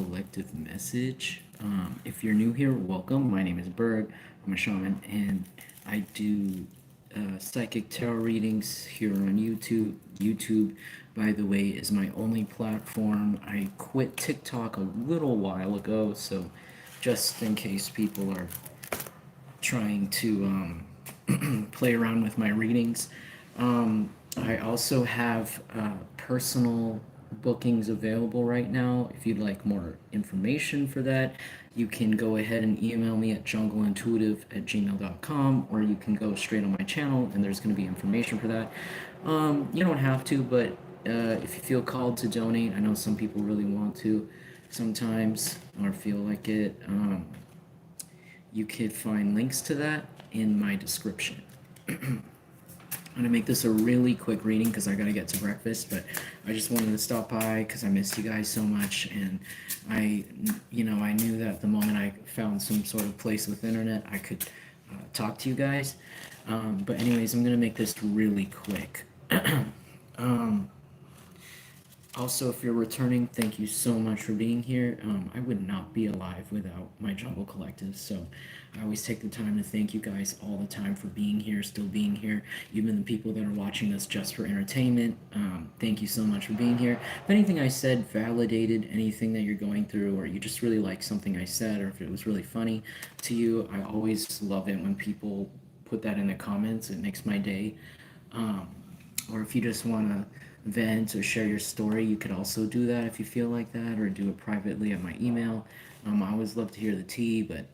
collective message. If you're new here, welcome. My name is Berg. I'm a shaman, and I do psychic tarot readings here on YouTube. YouTube, by the way, is my only platform. I quit TikTok a little while ago, so just in case people are trying to play around with my readings. I also have personal bookings available right now. If you'd like more information for that, you can go ahead and email me at jungleintuitive@gmail.com, or you can go straight on my channel and there's going to be information for that. You don't have to, but if you feel called to donate, I know some people really want to sometimes or feel like it. You could find links to that in my description. I'm gonna make this a really quick reading because I gotta get to breakfast, but I just wanted to stop by because I missed you guys so much, and I knew that the moment I found some sort of place with internet, I could talk to you guys. But anyways, I'm gonna make this really quick. Also, if you're returning, thank you so much for being here. I would not be alive without my Jungle Collective, so I always take the time to thank you guys all the time for being here, still being here, even the people that are watching this just for entertainment. Thank you so much for being here. If anything I said validated anything that you're going through, or you just really like something I said, or if it was really funny to you, I always love it when people put that in the comments. It makes my day. Or if you just want to vent or share your story, you could also do that if you feel like that, or do it privately at my email. I always love to hear the tea, but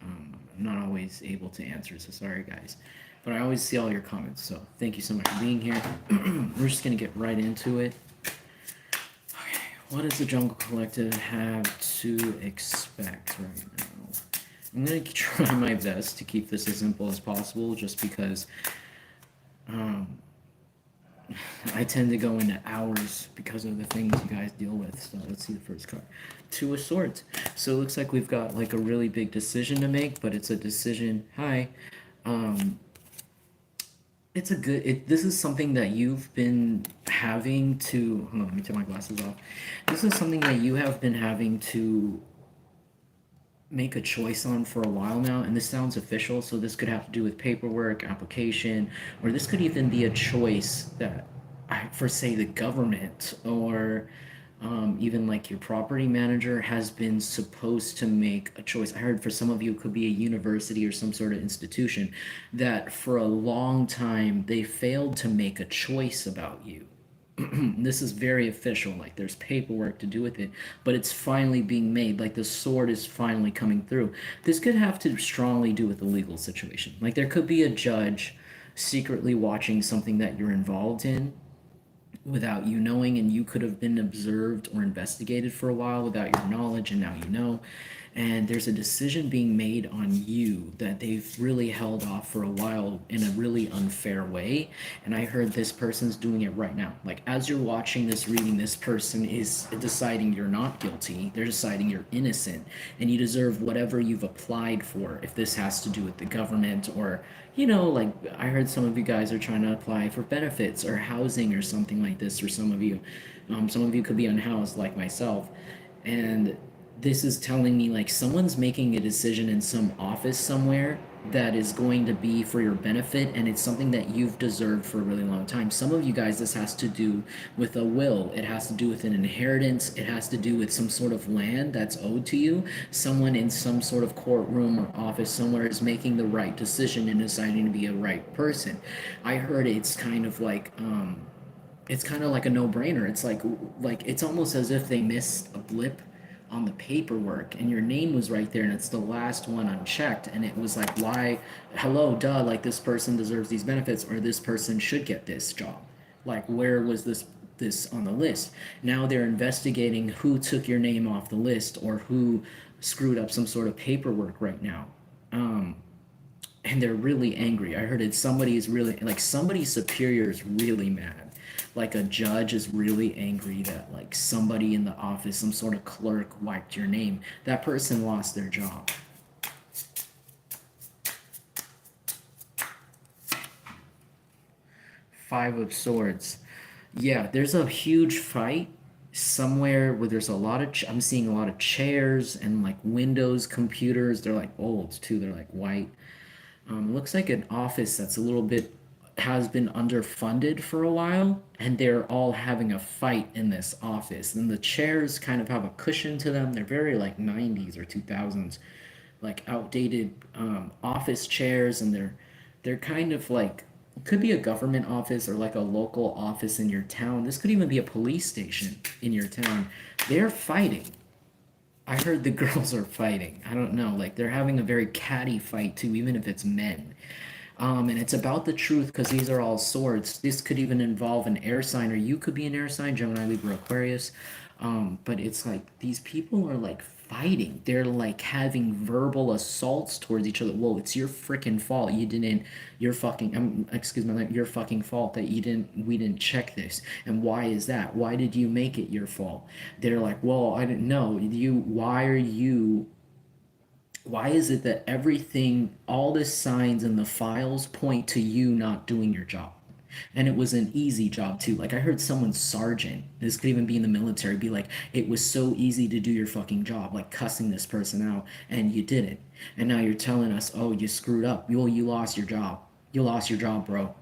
I'm not always able to answer, so sorry guys. But I always see all your comments, so thank you so much for being here. We're just going to get right into it. Okay, what does the Jungle Collective have to expect right now? I'm going to try my best to keep this as simple as possible, just because I tend to go into hours because of the things you guys deal with. So let's see the first card. Two of Swords. So it looks like we've got like a really big decision to make, but it's a decision. Hi. It's a good, this is something that you've been having to, hold on, let me take my glasses off. This is something that you have been having to make a choice on for a while now, and this sounds official, so this could have to do with paperwork, application, or this could even be a choice that, for say, the government, or even like your property manager has been supposed to make a choice. I heard for some of you it could be a university or some sort of institution that for a long time they failed to make a choice about you. This is very official, like there's paperwork to do with it, but it's finally being made, like the sword is finally coming through. This could have to strongly do with the legal situation. Like there could be a judge secretly watching something that you're involved in without you knowing, and you could have been observed or investigated for a while without your knowledge, and now you know. And there's a decision being made on you that they've really held off for a while in a really unfair way. And I heard this person's doing it right now. Like as you're watching this reading, this person is deciding you're not guilty. They're deciding you're innocent and you deserve whatever you've applied for. If this has to do with the government, or like I heard some of you guys are trying to apply for benefits or housing or something like this, or some of you could be unhoused like myself. And this is telling me like someone's making a decision in some office somewhere that is going to be for your benefit, and it's something that you've deserved for a really long time. Some of you guys, this has to do with a will, it has to do with an inheritance, it has to do with some sort of land that's owed to you. Someone in some sort of courtroom or office somewhere is making the right decision and deciding to be a right person. I heard it's kind of like a no-brainer. It's like it's almost as if they missed a blip on the paperwork and your name was right there and it's the last one unchecked, and it was like, why, hello, duh, like this person deserves these benefits, or this person should get this job. Like where was this on the list? Now they're investigating who took your name off the list or who screwed up some sort of paperwork right now. And they're really angry. I heard it, somebody's really, like somebody's superior is really mad. Like a judge is really angry that like somebody in the office, some sort of clerk, wiped your name. That person lost their job. Five of Swords. Yeah, there's a huge fight somewhere where there's a lot of I'm seeing a lot of chairs and like windows, computers. They're like old too. They're like white. It looks like an office that's a little bit has been underfunded for a while, and they're all having a fight in this office. And the chairs kind of have a cushion to them. They're very like 90s or 2000s, like outdated office chairs, and they're kind of like could be a government office or like a local office in your town. This could even be a police station in your town. They're fighting. I heard the girls are fighting. I don't know. Like they're having a very catty fight too, even if it's men. And it's about the truth because these are all swords. This could even involve an air sign, or you could be an air sign, Gemini, Libra, Aquarius. But it's like these people are like fighting. They're like having verbal assaults towards each other. Whoa, it's your freaking fault. You didn't. Your fucking. Excuse me. Like, your fucking fault that you didn't. We didn't check this. And why is that? Why did you make it your fault? They're like, well, I didn't know. You. Why are you? Why is it that everything, all the signs in the files point to you not doing your job? And it was an easy job too. Like I heard someone sergeant, this could even be in the military, be like, it was so easy to do your fucking job, like cussing this person out, and you didn't. And now you're telling us, oh, you screwed up. You lost your job. You lost your job, bro.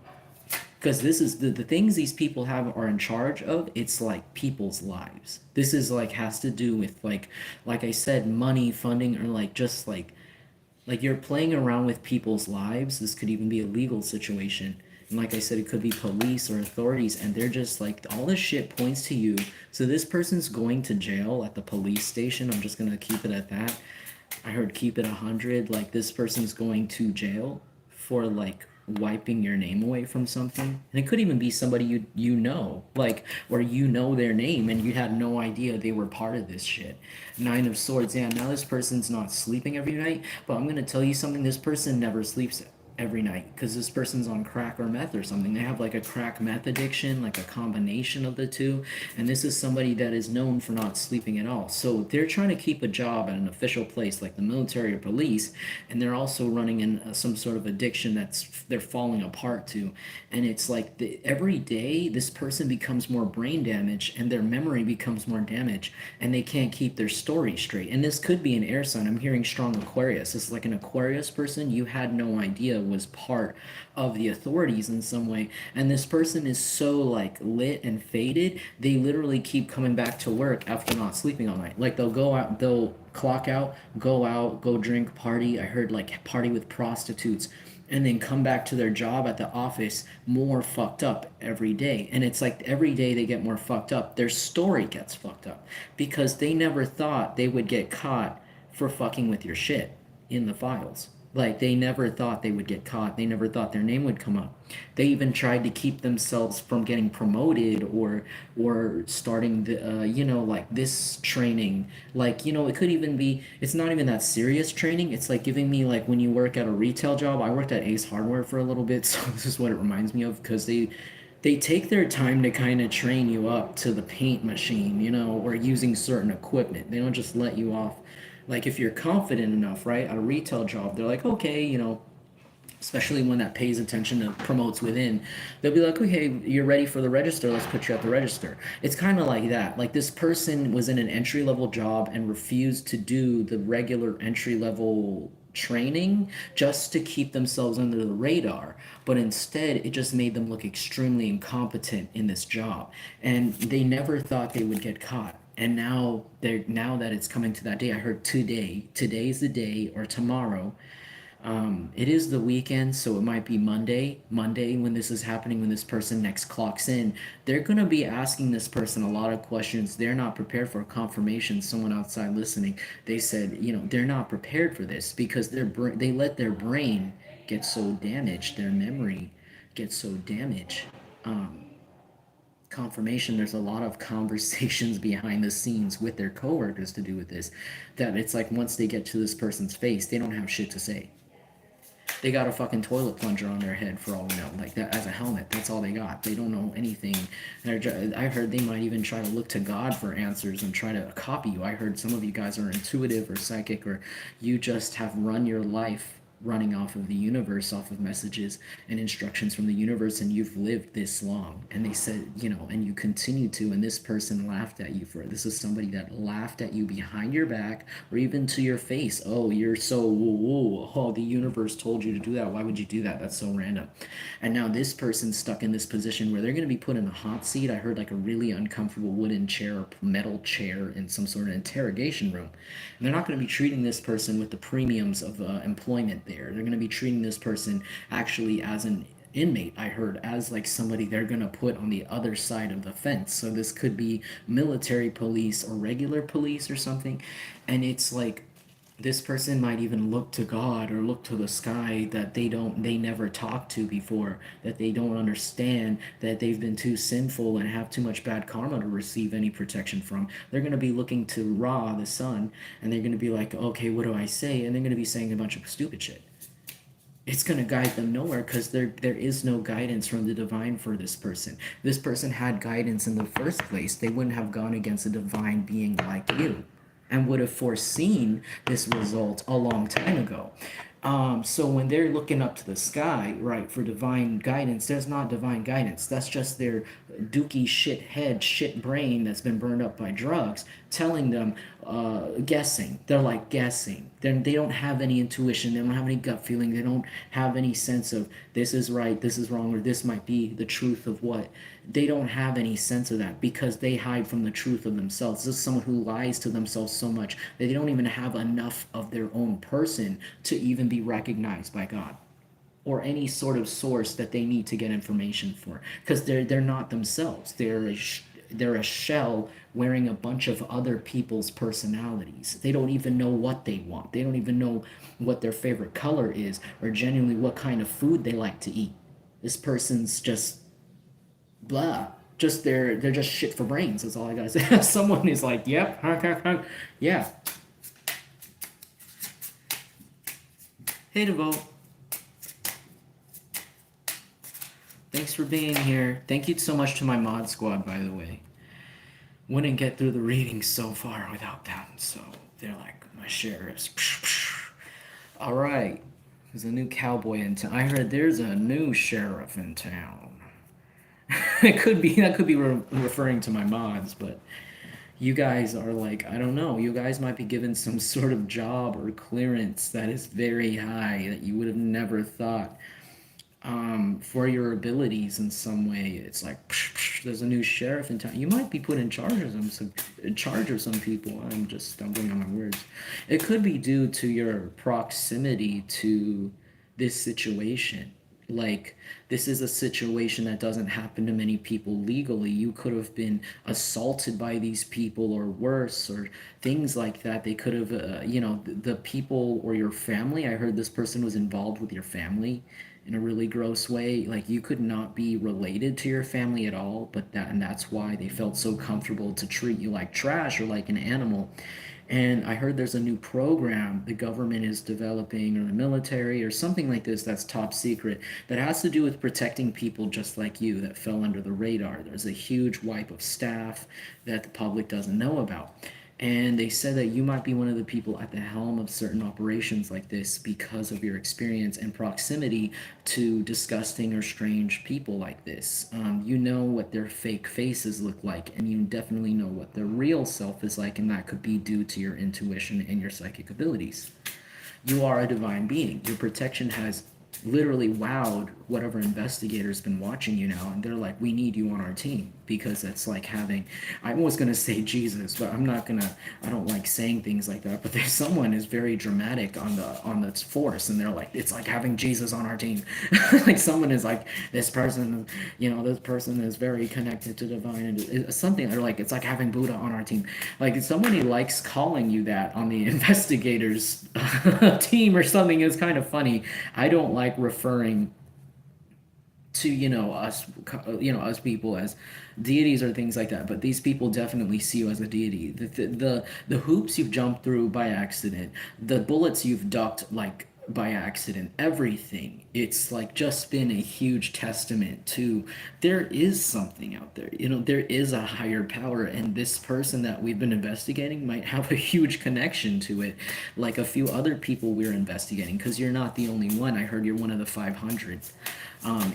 Because this is the things these people have are in charge of, it's like people's lives. This is like has to do with like I said, money, funding, or like just like you're playing around with people's lives. This could even be a legal situation. And like I said, it could be police or authorities, and they're just like all this shit points to you. So this person's going to jail at the police station. I'm just gonna keep it at that. I heard keep it 100. Like this person's going to jail for like wiping your name away from something. And it could even be somebody you know, like or you know their name and you had no idea they were part of this shit. Nine of Swords. Yeah, now this person's not sleeping every night, but I'm gonna tell you something. This person never sleeps every night because this person's on crack or meth or something. They have like a crack meth addiction, like a combination of the two. And this is somebody that is known for not sleeping at all. So they're trying to keep a job at an official place like the military or police, and they're also running in some sort of addiction that's they're falling apart to. And it's like every day this person becomes more brain damaged and their memory becomes more damaged, and they can't keep their story straight. And this could be an air sign. I'm hearing strong Aquarius. It's like an Aquarius person you had no idea was part of the authorities in some way, and this person is so like lit and faded, they literally keep coming back to work after not sleeping all night. Like they'll go out, they'll clock out, go drink, party. I heard like party with prostitutes, and then come back to their job at the office more fucked up every day. And it's like every day they get more fucked up, their story gets fucked up because they never thought they would get caught for fucking with your shit in the files. Like they never thought they would get caught. They never thought their name would come up. They even tried to keep themselves from getting promoted or starting the like this training. Like it could even be. It's not even that serious training. It's like giving me like when you work at a retail job. I worked at Ace Hardware for a little bit, so this is what it reminds me of because they take their time to kind of train you up to the paint machine, or using certain equipment. They don't just let you off. Like if you're confident enough, right, at a retail job, they're like, okay, especially when that pays attention to promotes within, they'll be like, okay, you're ready for the register, let's put you at the register. It's kind of like that. Like this person was in an entry level job and refused to do the regular entry level training just to keep themselves under the radar, but instead it just made them look extremely incompetent in this job, and they never thought they would get caught. And now that it's coming to that day, I heard today's the day, or tomorrow. It is the weekend, so it might be Monday when this is happening, when this person next clocks in. They're going to be asking this person a lot of questions. They're not prepared for confirmation. Someone outside listening, they said, they're not prepared for this because they let their brain get so damaged, their memory gets so damaged. Um, Confirmation, there's a lot of conversations behind the scenes with their coworkers to do with this, that it's like once they get to this person's face, they don't have shit to say. They got a fucking toilet plunger on their head for all we know, like that as a helmet. That's all they got. They don't know anything. I heard they might even try to look to God for answers and try to copy you. I heard some of you guys are intuitive or psychic, or you just have run your life running off of the universe, off of messages and instructions from the universe, and you've lived this long. And they said, and you continue to, and this person laughed at you for it. This is somebody that laughed at you behind your back or even to your face. Oh, you're so woo woo. Oh, the universe told you to do that. Why would you do that? That's so random. And now this person's stuck in this position where they're going to be put in a hot seat. I heard like a really uncomfortable wooden chair or metal chair in some sort of interrogation room. And they're not going to be treating this person with the premiums of employment there. They're going to be treating this person actually as an inmate, I heard, as like somebody they're going to put on the other side of the fence. So this could be military police or regular police or something. And it's like this person might even look to God or look to the sky that they never talked to before, that they don't understand, that they've been too sinful and have too much bad karma to receive any protection from. They're going to be looking to Ra, the sun, and they're going to be like, okay, what do I say? And they're going to be saying a bunch of stupid shit. It's going to guide them nowhere because there is no guidance from the divine for this person. This person had guidance in the first place. They wouldn't have gone against a divine being like you and would have foreseen this result a long time ago. So when they're looking up to the sky, right, for divine guidance, there's not divine guidance. That's just their dookie shit head, shit brain that's been burned up by drugs telling them, guessing. They're like guessing. They don't have any intuition. They don't have any gut feeling. They don't have any sense of this is right, this is wrong, or this might be the truth of what. They don't have any sense of that because they hide from the truth of themselves. This is someone who lies to themselves so much that they don't even have enough of their own person to even be recognized by God or any sort of source that they need to get information for, because they're not themselves. They're a shell wearing a bunch of other people's personalities. They don't even know what they want. They don't even know what their favorite color is or genuinely what kind of food they like to eat. This person's just blah. Just they're just shit for brains. That's all I gotta say. Someone is like, yep, yeah. Hey, Devote. Thanks for being here. Thank you so much to my mod squad, by the way. Wouldn't get through the reading so far without them, so they're like my sheriffs. All right, there's a new cowboy in town. I heard there's a new sheriff in town. That could be referring to my mods, but you guys are like, I don't know, you guys might be given some sort of job or clearance that is very high that you would have never thought, for your abilities in some way. It's like there's a new sheriff in town. You might be put in charge of some people. I'm just stumbling on my words. It could be due to your proximity to this situation. Like, this is a situation that doesn't happen to many people legally. You could have been assaulted by these people or worse, or things like that. They could have, the people or your family. I heard this person was involved with your family in a really gross way. Like, you could not be related to your family at all, but that's why they felt so comfortable to treat you like trash or like an animal. And I heard there's a new program the government is developing, or the military, or something like this, that's top secret, that has to do with protecting people just like you that fell under the radar. There's a huge wipe of staff that the public doesn't know about. And they said that you might be one of the people at the helm of certain operations like this because of your experience and proximity to disgusting or strange people like this. You know what their fake faces look like, and you definitely know what their real self is like, and that could be due to your intuition and your psychic abilities. You are a divine being. Your protection has literally wowed whatever investigator's been watching you now, and they're like, we need you on our team, because it's like having, I was going to say Jesus, but I don't like saying things like that, but there's someone is very dramatic on the force, and they're like, it's like having Jesus on our team. Like, someone is like, this person is very connected to divine, and it's something, they're like, it's like having Buddha on our team. Like, somebody likes calling you that on the investigators team or something. Is kind of funny. I don't like referring to us people as deities or things like that, but these people definitely see you as a deity. The hoops you've jumped through by accident, the bullets you've ducked like by accident, everything. It's like just been a huge testament to there is something out there. You know, there is a higher power, and this person that we've been investigating might have a huge connection to it, like a few other people we're investigating, because you're not the only one. I heard you're one of the 500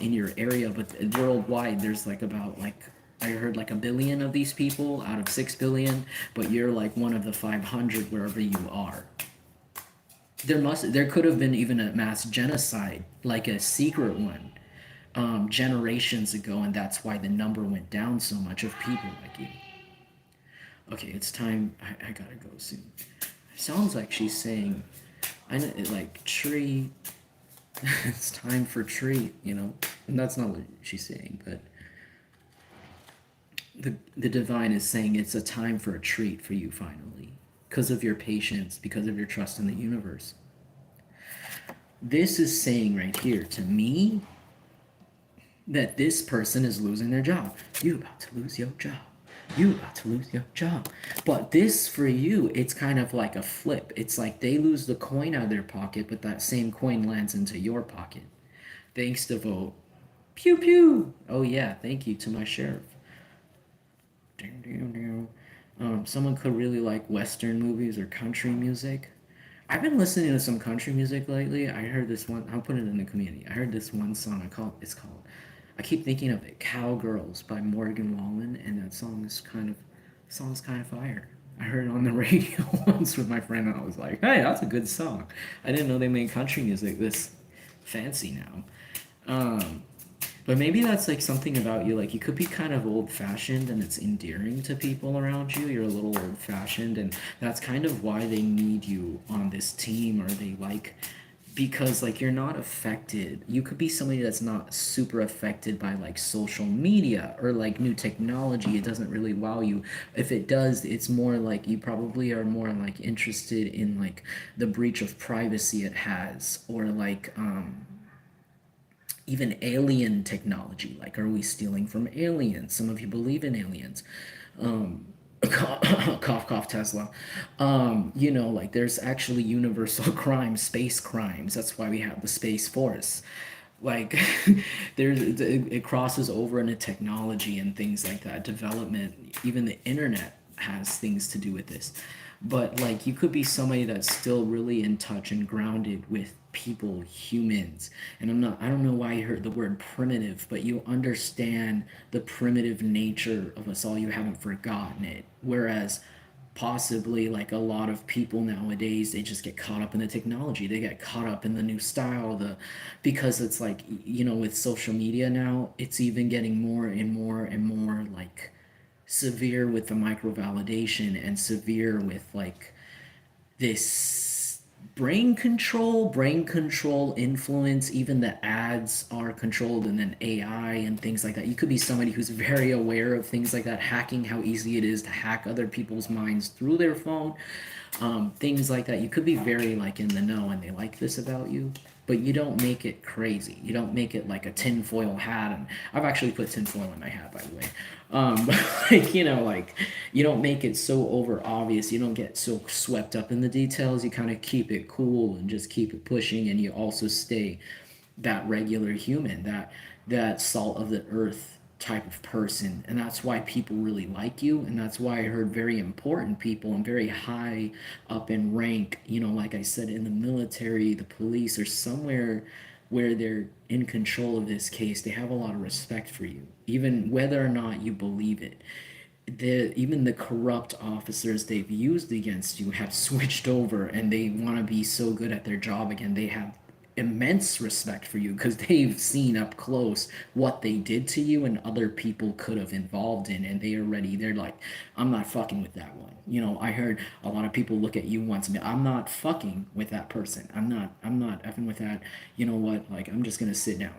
in your area, but worldwide, there's like about like I heard like a billion of these people out of 6 billion, but you're like one of the 500 wherever you are. There could have been even a mass genocide, like a secret one, generations ago, and that's why the number went down so much of people like you. Okay, it's time. I gotta go soon. Sounds like she's saying, I know, like tree. It's time for treat. You know, and that's not what she's saying, but the divine is saying it's a time for a treat for you finally, because of your patience, because of your trust in the universe. This is saying right here to me that this person is losing their job. You about to lose your job. You about to lose your job. But this for you, it's kind of like a flip. It's like they lose the coin out of their pocket, but that same coin lands into your pocket. Thanks to vote. Pew pew. Oh yeah, thank you to my sheriff. Someone could really like Western movies or country music. I've been listening to some country music lately. I heard this one. I'll put it in the community. I heard this one song. It's called. I keep thinking of it. "Cowgirls" by Morgan Wallen, and that song's kind of fire. I heard it on the radio once with my friend, and I was like, "Hey, that's a good song." I didn't know they made country music this fancy now. Um, but maybe that's like something about you. Like you could be kind of old fashioned and it's endearing to people around you. You're a little old fashioned, and that's kind of why they need you on this team, or they like because like you're not affected. You could be somebody that's not super affected by like social media or like new technology. It doesn't really wow you. If it does, it's more like you probably are more like interested in like the breach of privacy it has, or like even alien technology. Like, are we stealing from aliens? Some of you believe in aliens. Um, cough, cough, Tesla. You know, like there's actually universal crimes, space crimes. That's why we have the Space Force. Like, it crosses over into technology and things like that, development. Even the internet has things to do with this. But like, you could be somebody that's still really in touch and grounded with people, humans. And I don't know why you heard the word primitive, but you understand the primitive nature of us all. You haven't forgotten it. Whereas possibly like a lot of people nowadays, they just get caught up in the technology, they get caught up in the new style, the because it's like, you know, with social media now, it's even getting more and more and more like severe with the micro validation, and severe with like this brain control influence. Even the ads are controlled, and then AI and things like that. You could be somebody who's very aware of things like that, hacking, how easy it is to hack other people's minds through their phone, things like that. You could be very like in the know, and they like this about you, but you don't make it crazy. You don't make it like a tinfoil hat. And I've actually put tinfoil in my hat, by the way. But like, you know, like you don't make it so over obvious. You don't get so swept up in the details. You kind of keep it cool and just keep it pushing, and you also stay that regular human, that salt of the earth type of person. And that's why people really like you, and that's why I heard very important people and very high up in rank, you know, like I said, in the military, the police, or somewhere where they're in control of this case, they have a lot of respect for you, even whether or not you believe it. Even the corrupt officers they've used against you have switched over, and they want to be so good at their job again. They have immense respect for you because they've seen up close what they did to you and other people could have involved in, and they're like, I'm not fucking with that one. You know, I heard a lot of people look at you once and be, I'm not fucking with that person. I'm not effing with that. You know what? Like, I'm just gonna sit down.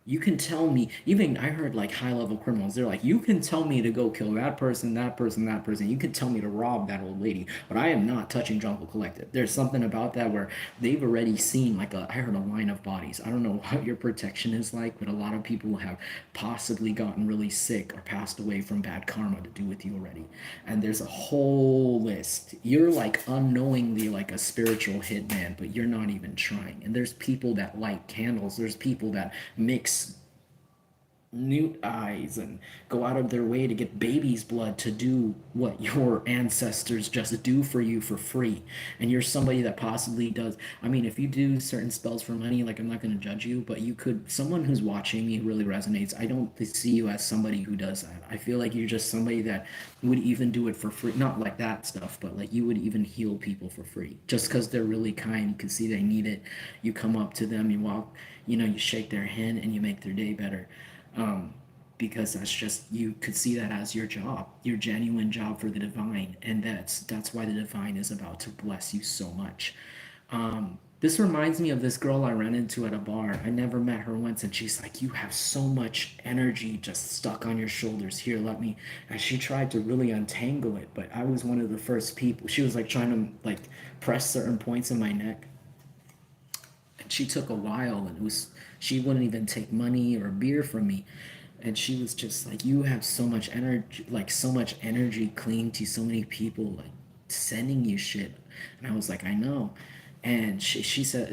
You can tell me, even I heard like high level criminals, they're like, you can tell me to go kill that person, that person, that person. You can tell me to rob that old lady, but I am not touching Jungle Collective. There's something about that where they've already seen like I heard a line of bodies. I don't know what your protection is like, but a lot of people have possibly gotten really sick or passed away from bad karma to do with you already. And there's a whole list. You're like unknowingly like a spiritual hitman, but you're not even trying. And there's people that light candles. There's people that mix newt eyes and go out of their way to get baby's blood to do what your ancestors just do for you for free. And you're somebody that possibly does. I mean, if you do certain spells for money, like I'm not going to judge you, but you could, someone who's watching me really resonates. I don't see you as somebody who does that. I feel like you're just somebody that would even do it for free. Not like that stuff, but like you would even heal people for free just because they're really kind. You can see they need it. You come up to them, you walk, you shake their hand and you make their day better. um, because that's just, you could see that as your job, your genuine job for the divine, and that's why the divine is about to bless you so much. This reminds me of this girl I ran into at a bar. I never met her once, and she's like, "You have so much energy just stuck on your shoulders. Here, let me." And she tried to really untangle it, but I was one of the first people. She was like trying to like press certain points in my neck, and she took a while, and it was, she wouldn't even take money or beer from me. And she was just like, you have so much energy, like so much energy clinging to so many people, like sending you shit. And I was like, I know. And she said,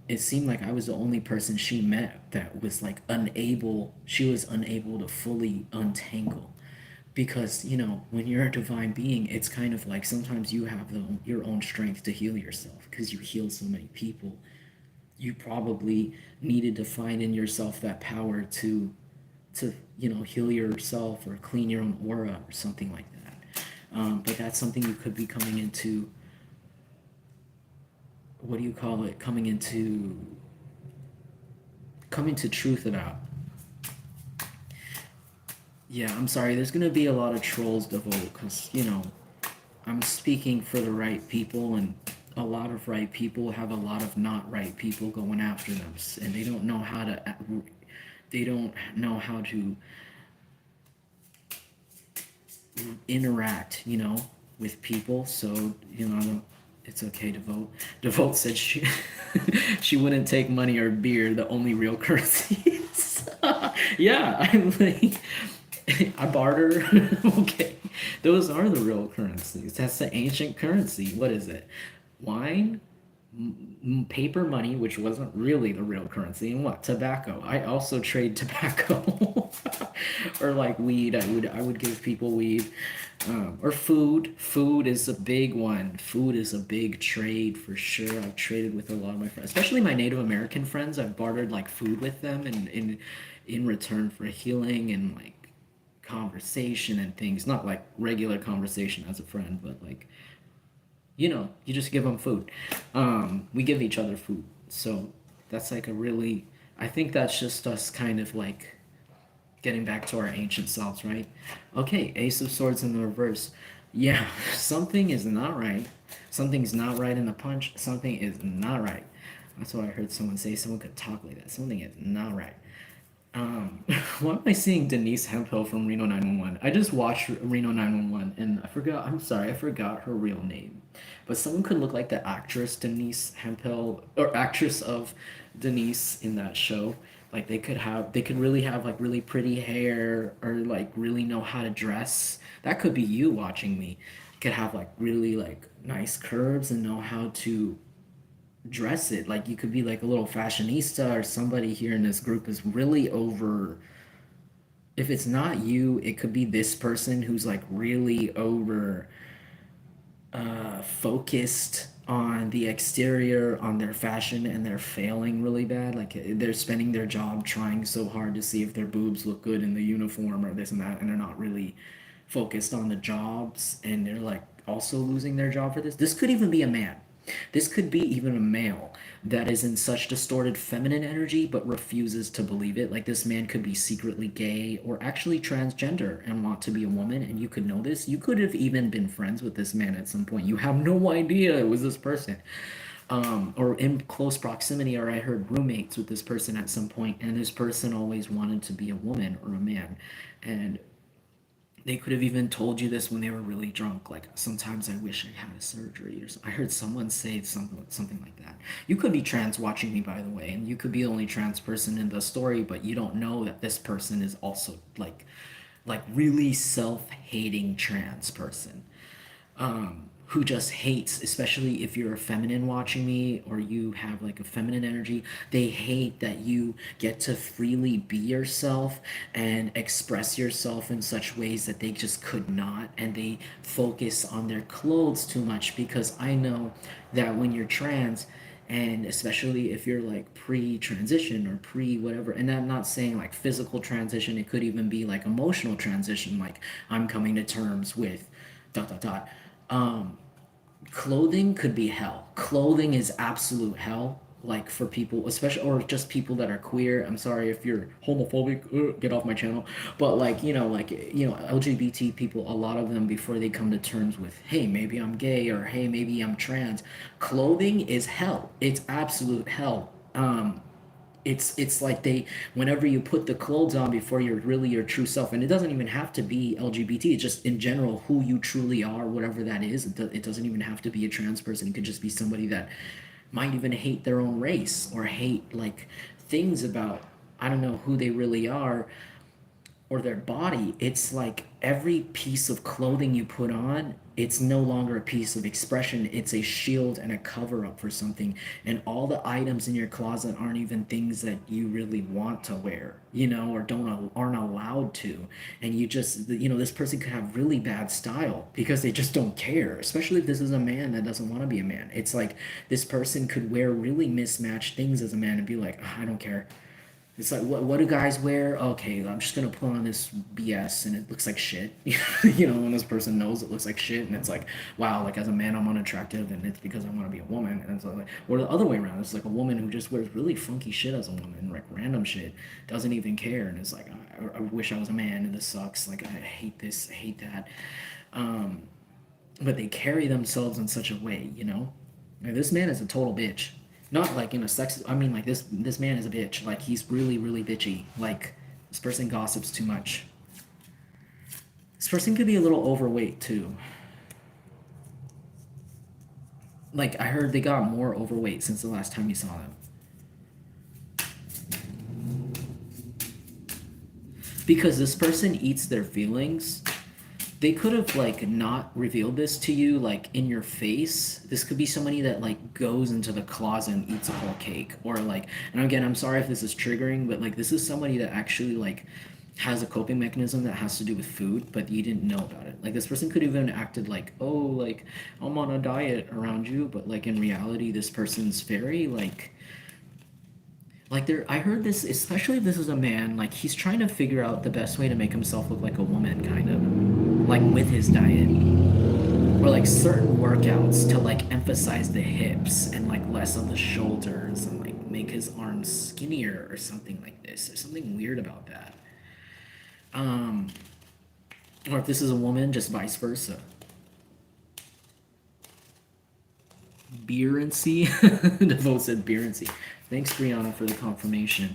it seemed like I was the only person she met that was like unable, she was unable to fully untangle. Because, when you're a divine being, it's kind of like sometimes you have your own strength to heal yourself because you heal so many people. You probably needed to find in yourself that power to heal yourself or clean your own aura or something like that. But that's something you could be coming into, what do you call it, coming to truth about. Yeah, I'm sorry, there's gonna be a lot of trolls to vote because I'm speaking for the right people, and a lot of right people have a lot of not right people going after them, and they don't know how to interact, with people. So, it's okay to vote. Devote said she she wouldn't take money or beer, the only real currencies. Yeah, I'm like, I barter. Okay, those are the real currencies. That's the ancient currency. What is it? Wine, paper money, which wasn't really the real currency, and what, tobacco. I also trade tobacco, or like weed. I would give people weed, or food. Food is a big one. Food is a big trade for sure. I've traded with a lot of my friends, especially my Native American friends. I've bartered like food with them, and in return for healing and like conversation and things. Not like regular conversation as a friend, but like, you just give them food. We give each other food. So that's like a really, I think that's just us kind of like getting back to our ancient selves, right? Okay, Ace of Swords in the reverse. Yeah, something is not right. Something's not right in the punch. Something is not right. That's what I heard someone say. Someone could talk like that. Something is not right. Why am I seeing Denise Hemphill from Reno 911? I just watched Reno 911 and I forgot, I'm sorry, I forgot her real name. But someone could look like the actress Denise Hemphill, or actress of Denise in that show. Like they could really have like really pretty hair or like really know how to dress. That could be you watching me. Could have like really like nice curves and know how to dress it. Like you could be like a little fashionista, or somebody here in this group is really over. If it's not you, it could be this person who's like really over focused on the exterior, on their fashion, and they're failing really bad. Like they're spending their job trying so hard to see if their boobs look good in the uniform or this and that, and they're not really focused on the jobs, and they're like also losing their job for this. This could even be a man. This could be even a male that is in such distorted feminine energy but refuses to believe it. Like this man could be secretly gay or actually transgender and want to be a woman, and you could know this. You could have even been friends with this man at some point. You have no idea it was this person. or in close proximity, or I heard roommates with this person at some point, and this person always wanted to be a woman or a man, and they could have even told you this when they were really drunk. Like, sometimes I wish I had a surgery, or I heard someone say something like that. You could be trans watching me, by the way, and you could be the only trans person in the story, but you don't know that this person is also like really self-hating trans person, who just hates, especially if you're a feminine watching me or you have like a feminine energy, they hate that you get to freely be yourself and express yourself in such ways that they just could not. And they focus on their clothes too much, because I know that when you're trans, and especially if you're like pre-transition or pre whatever, and I'm not saying like physical transition, it could even be like emotional transition, like I'm coming to terms with dot dot dot. um Clothing could be hell. Clothing is absolute hell. Like, for people, especially, or just people that are queer. I'm sorry if you're homophobic. Get off my channel. But like, LGBT people. A lot of them, before they come to terms with, hey, maybe I'm gay, or hey, maybe I'm trans. Clothing is hell. It's absolute hell. It's like they, whenever you put the clothes on before you're really your true self, and it doesn't even have to be LGBT, it's just in general who you truly are, whatever that is. It doesn't even have to be a trans person. It could just be somebody that might even hate their own race, or hate like things about, I don't know, who they really are, or their body. It's like every piece of clothing you put on, it's no longer a piece of expression. It's a shield and a cover up for something. And all the items in your closet aren't even things that you really want to wear, or aren't allowed to. And you just, this person could have really bad style because they just don't care. Especially if this is a man that doesn't want to be a man. It's like this person could wear really mismatched things as a man and be like, "Oh, I don't care." It's like, what do guys wear? Okay, I'm just gonna put on this BS and it looks like shit. When this person knows it looks like shit, and it's like, wow, like as a man I'm unattractive, and it's because I want to be a woman. And so like, or the other way around, it's like a woman who just wears really funky shit as a woman, like random shit, doesn't even care, and it's like, I wish I was a man, and this sucks. Like, I hate this, I hate that. Um, but they carry themselves in such a way. Like, this man is a total bitch. Not like in a sex. I mean, like, this man is a bitch. Like, he's really really bitchy. Like, this person gossips too much. This person could be a little overweight too. Like, I heard they got more overweight since the last time you saw them. Because this person eats their feelings. They could have like not revealed this to you like in your face. This could be somebody that like goes into the closet and eats a whole cake, or like, and again, I'm sorry if this is triggering, but like, this is somebody that actually like has a coping mechanism that has to do with food, but you didn't know about it. Like, this person could even acted like, oh, like, I'm on a diet around you, but like in reality this person's very like there, I heard this, especially if this is a man, like he's trying to figure out the best way to make himself look like a woman, kind of, like with his diet, or like certain workouts to like emphasize the hips and like less of the shoulders, and like make his arms skinnier or something like this. There's something weird about that. Um, or if this is a woman, just vice versa. Beer and C. Devote said beer and C. Thanks, Brianna, for the confirmation.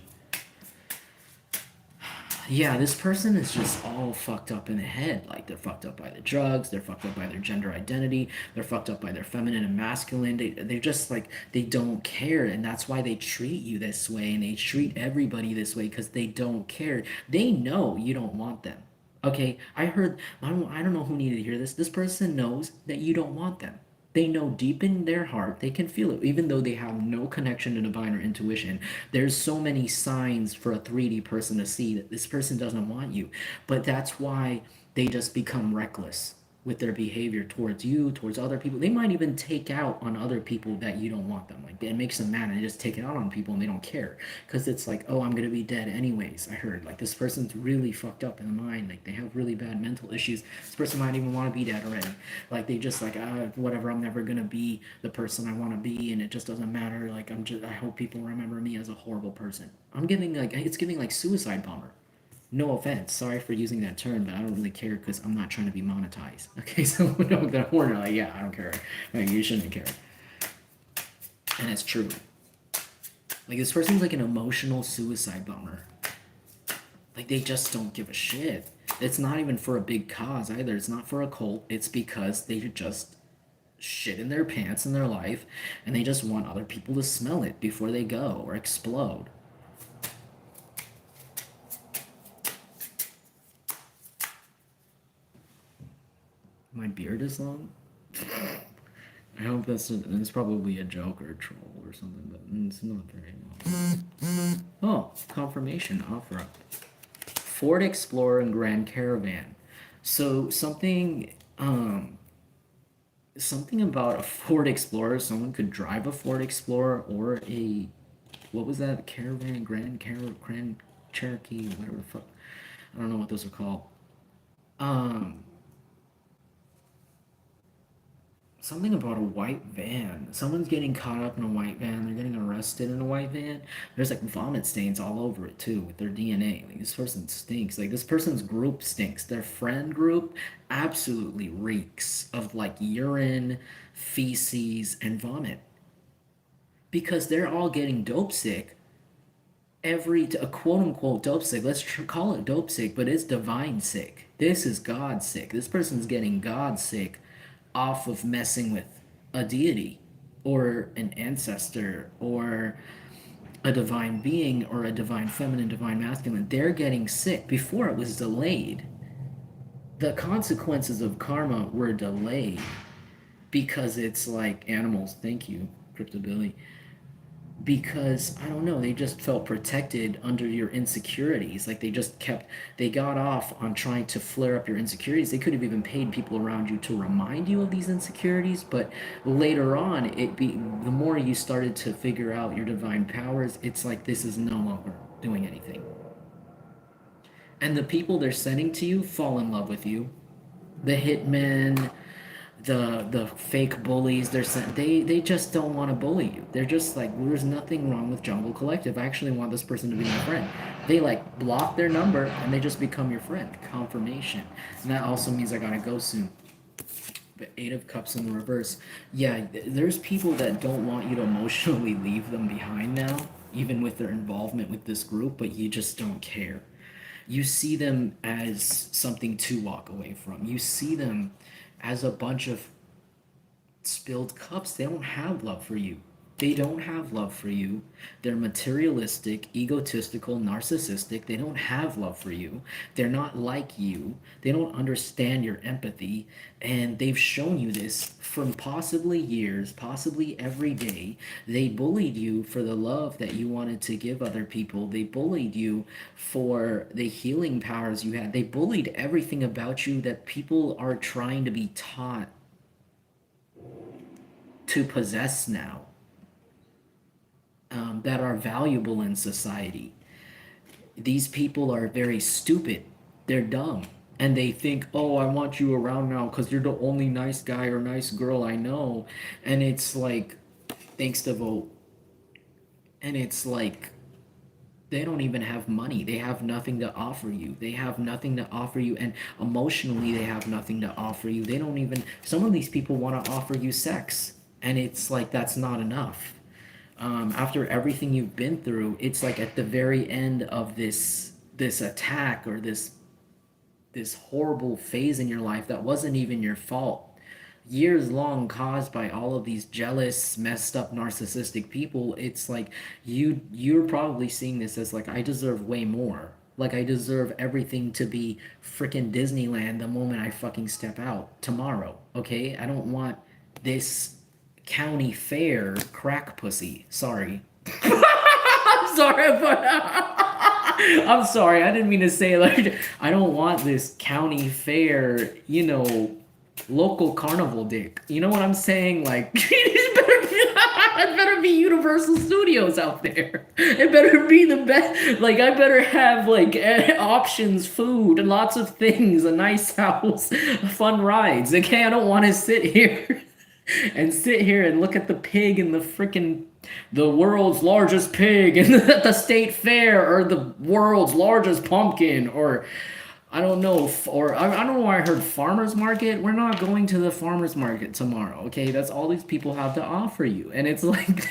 Yeah, this person is just all fucked up in the head. Like, they're fucked up by the drugs, they're fucked up by their gender identity, they're fucked up by their feminine and masculine. They're just like, they don't care. And that's why they treat you this way, and they treat everybody this way, because they don't care. They know you don't want them. Okay, I don't know who needed to hear this. This person knows that you don't want them. They know deep in their heart, they can feel it, even though they have no connection to divine or intuition. There's so many signs for a 3D person to see that this person doesn't want you. But that's why they just become reckless with their behavior towards you, towards other people. They might even take out on other people that you don't want them. Like, it makes them mad, and they just take it out on people, and they don't care. Because it's like, oh, I'm going to be dead anyways. I heard, like, this person's really fucked up in the mind. Like, they have really bad mental issues. This person might even want to be dead already. Like, they just like, whatever, I'm never going to be the person I want to be, and it just doesn't matter. Like, I hope people remember me as a horrible person. It's giving like suicide bomber. No offense, sorry for using that term, but I don't really care because I'm not trying to be monetized. Okay, so no, the horner, like, yeah, I don't care. Like, you shouldn't care. And it's true. Like, this person's like an emotional suicide bomber. Like, they just don't give a shit. It's not even for a big cause either. It's not for a cult. It's because they just shit in their pants in their life, and they just want other people to smell it before they go or explode. My beard is long? I hope it's probably a joke or a troll or something, but it's not very long. Oh, confirmation offer up. Ford Explorer and Grand Caravan. So something about a Ford Explorer. Someone could drive a Ford Explorer or a, what was that? Caravan, Grand Cherokee, whatever the fuck. I don't know what those are called. Um, Something about a white van. Someone's getting caught up in a white van. They're getting arrested in a white van. There's like vomit stains all over it too with their DNA. Like, this person stinks. Like, this person's group stinks. Their friend group absolutely reeks of like urine, feces, and vomit because they're all getting dope sick. A quote unquote dope sick. Call it dope sick, but it's divine sick. This is God sick. This person's getting God sick off of messing with a deity or an ancestor or a divine being or a divine feminine, divine masculine. They're getting sick before it was delayed. The consequences of karma were delayed because it's like animals. Thank you, Crypto Billy. Because I don't know, they just felt protected under your insecurities. Like, they got off on trying to flare up your insecurities. They could have even paid people around you to remind you of these insecurities, but later on, the more you started to figure out your divine powers, it's like this is no longer doing anything. And the people they're sending to you fall in love with you. The hitmen, the fake bullies, they just don't want to bully you. They're just like, there's nothing wrong with Jungle Collective. I actually want this person to be my friend. They like block their number and they just become your friend. Confirmation. And that also means I gotta go soon. The Eight of Cups in the reverse. Yeah, there's people that don't want you to emotionally leave them behind now, even with their involvement with this group, but you just don't care. You see them as something to walk away from. You see them as a bunch of spilled cups. They don't have love for you. They don't have love for you. They're materialistic, egotistical, narcissistic. They don't have love for you. They're not like you. They don't understand your empathy. And they've shown you this for possibly years, possibly every day. They bullied you for the love that you wanted to give other people. They bullied you for the healing powers you had. They bullied everything about you that people are trying to be taught to possess now, that are valuable in society. These people are very stupid. They're dumb. And they think, oh, I want you around now because you're the only nice guy or nice girl I know. And it's like, thanks to vote. And it's like, they don't even have money. They have nothing to offer you. They have nothing to offer you. And emotionally, they have nothing to offer you. They don't even, some of these people want to offer you sex. And it's like, that's not enough. After everything you've been through, it's like at the very end of this attack or this horrible phase in your life that wasn't even your fault, years long, caused by all of these jealous, messed up, narcissistic people. It's like you're probably seeing this as like, I deserve way more. Like, I deserve everything to be freaking Disneyland the moment I fucking step out tomorrow. Okay, I don't want this county fair crack pussy. Sorry. I'm sorry, but I'm sorry. I didn't mean to say, like, I don't want this county fair, local carnival dick. You know what I'm saying? Like, it better be Universal Studios out there. It better be the best. Like, I better have like options, food, and lots of things, a nice house, fun rides. Okay, I don't want to sit here and look at the pig and the world's largest pig and at the state fair, or the world's largest pumpkin, or I don't know, or I don't know why I heard farmers market. We're not going to the farmers market tomorrow, okay? That's all these people have to offer you. And it's like,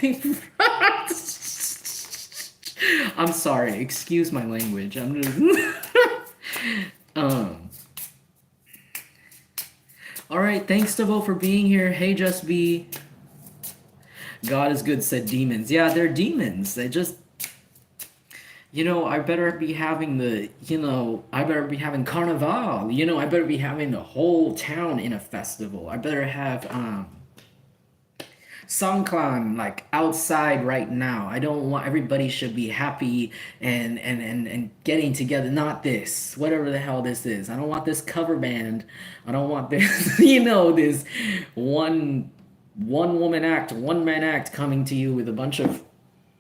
I'm sorry, excuse my language. I'm just, um, all right, thanks Devo for being here. Hey, Just Be. God is good, said demons. Yeah, they're demons. They just, I better be having I better be having Carnival. I better be having the whole town in a festival. I better have Songklan like outside right now. I don't want everybody should be happy and getting together. Not this, whatever the hell this is. I don't want this cover band. I don't want this, this one woman act, one man act coming to you with a bunch of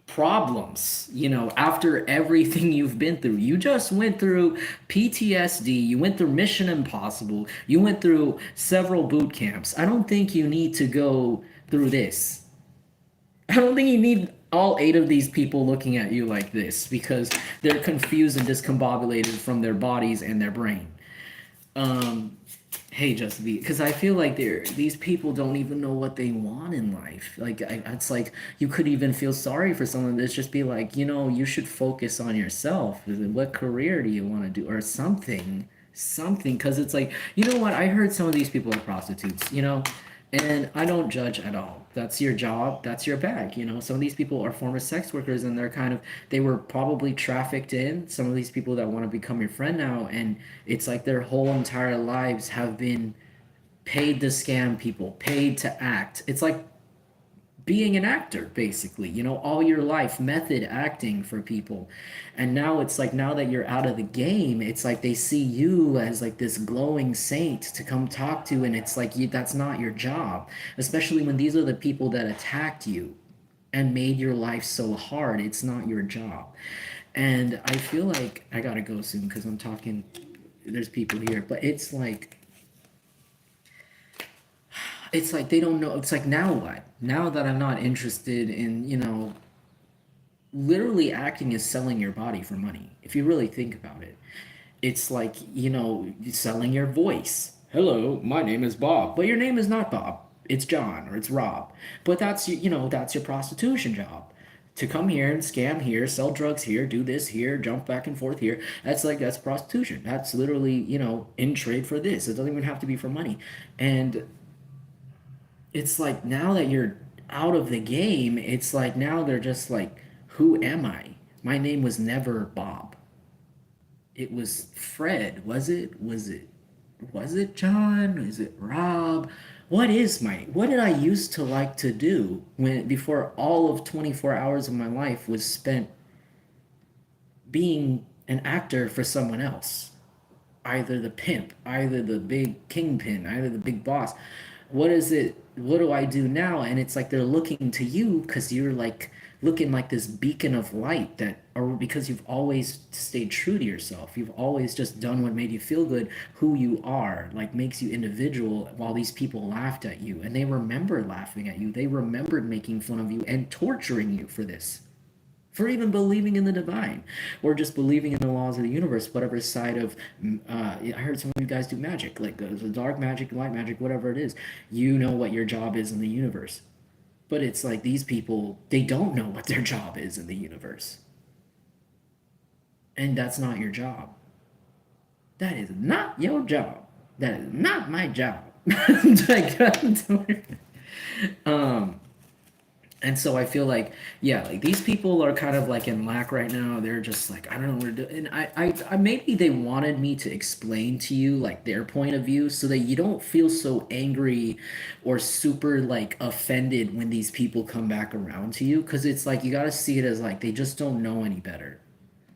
problems, after everything you've been through. You just went through PTSD, you went through Mission Impossible, you went through several boot camps. I don't think you need to go through this. I don't think you need all 8 of these people looking at you like this because they're confused and discombobulated from their bodies and their brain. Um, Hey, just be because I feel like these people don't even know what they want in life. Like it's like you could even feel sorry for someone that's just be like, you should focus on yourself. What career do you want to do or something? Because it's like, you know what? I heard some of these people are prostitutes. And I don't judge at all. That's your job. That's your bag. Some of these people are former sex workers and they were probably trafficked in. Some of these people that want to become your friend now, and it's like their whole entire lives have been paid to scam people, paid to act. It's like being an actor basically, all your life method acting for people. And now it's like now that you're out of the game, it's like they see you as like this glowing saint to come talk to, and it's like that's not your job, especially when these are the people that attacked you and made your life so hard. It's not your job. And I feel like I gotta go soon because I'm talking, there's people here, but it's like they don't know. It's like, now what? Now that I'm not interested in, literally acting is selling your body for money. If you really think about it, it's like, selling your voice. Hello, my name is Bob, but your name is not Bob. It's John or it's Rob. But that's your prostitution job. To come here and scam here, sell drugs here, do this here, jump back and forth here. That's prostitution. That's literally, in trade for this. It doesn't even have to be for money. And it's like now that you're out of the game, it's like now they're just like, who am I? My name was never Bob. It was Fred. Was it John? Is it Rob? What did I used to like to do when before all of 24 hours of my life was spent being an actor for someone else? Either the pimp, either the big kingpin, either the big boss. What is it? What do I do now? And it's like they're looking to you because you're like looking like this beacon of light or because you've always stayed true to yourself. You've always just done what made you feel good, who you are, like makes you individual while these people laughed at you. And they remember laughing at you. They remembered making fun of you and torturing you for this, for even believing in the divine or just believing in the laws of the universe, whatever side of I heard some of you guys do magic, like the dark magic, light magic, whatever it is. You know what your job is in the universe, but it's like these people, they don't know what their job is in the universe, and that's not your job. That is not your job. That is not my job. Like, um and so I feel like, yeah, like these people are kind of like in lack right now. They're just like, I don't know what to do. And I maybe they wanted me to explain to you like their point of view so that you don't feel so angry or super like offended when these people come back around to you. Cause it's like, you got to see it as like, they just don't know any better.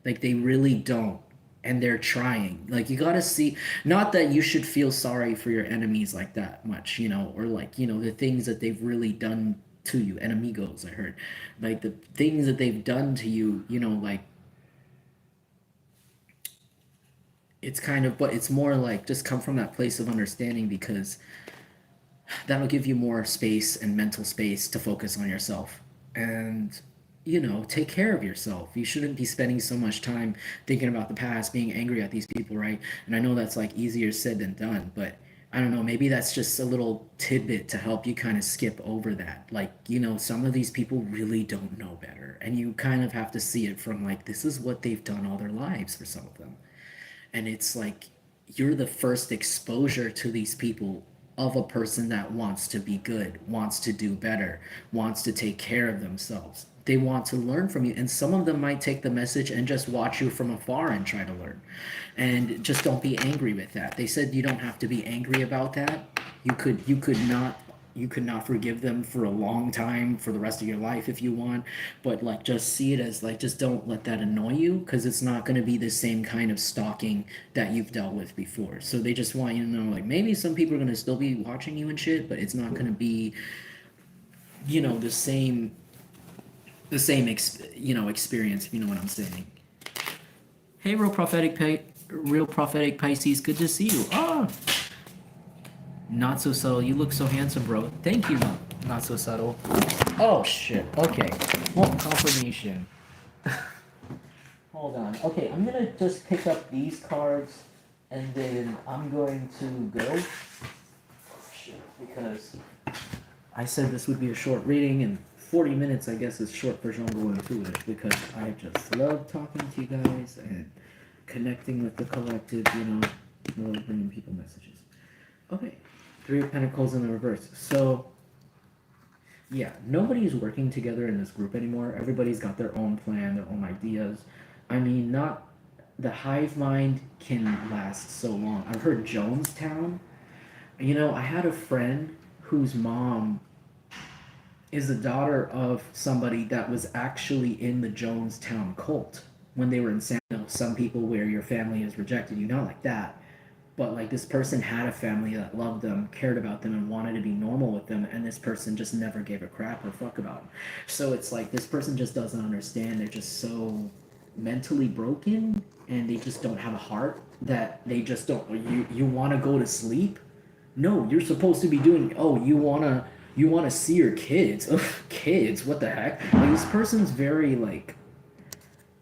Like they really don't. And they're trying. Like you gotta see, not that you should feel sorry for your enemies like that much, or like, the things that they've really done to you. Enemigos, I heard. Like the things that they've done to you, like it's kind of, but it's more like just come from that place of understanding because that'll give you more space and mental space to focus on yourself. And take care of yourself. You shouldn't be spending so much time thinking about the past, being angry at these people, right? And I know that's like easier said than done, but I don't know, maybe that's just a little tidbit to help you kind of skip over that. Like, some of these people really don't know better. And you kind of have to see it from like, this is what they've done all their lives for some of them. And it's like you're the first exposure to these people of a person that wants to be good, wants to do better, wants to take care of themselves. They want to learn from you, and some of them might take the message and just watch you from afar and try to learn. And just don't be angry with that. They said you don't have to be angry about that. You could not forgive them for a long time, for the rest of your life if you want, but like just see it as like, just don't let that annoy you, because it's not going to be the same kind of stalking that you've dealt with before. So they just want you to know, like, maybe some people are going to still be watching you and shit, but it's not going to be the same experience, if you know what I'm saying. Hey, real prophetic Pisces, good to see you. Not so subtle. You look so handsome, bro. Thank you. Not so subtle. Oh shit. Okay. Well, confirmation. Hold on. Okay, I'm gonna just pick up these cards, and then I'm going to go. Oh shit. Because I said this would be a short reading, and 40 minutes, I guess, is short for jungleintuitive, because I just love talking to you guys and connecting with the collective. Love bringing people messages. Okay. Three of Pentacles in the reverse. So, yeah, nobody's working together in this group anymore. Everybody's got their own plan, their own ideas. I mean, not the hive mind can last so long. I've heard Jonestown. I had a friend whose mom is the daughter of somebody that was actually in the Jonestown cult when they were in San. Some people where your family has rejected you, not like that, but like this person had a family that loved them, cared about them, and wanted to be normal with them, and this person just never gave a crap or fuck about them. So it's like this person just doesn't understand. They're just so mentally broken, and they just don't have a heart, that they just don't. You want to go to sleep? No, you're supposed to be doing. Oh, you want to see your kids? Ugh, kids? What the heck? Like, this person's very like,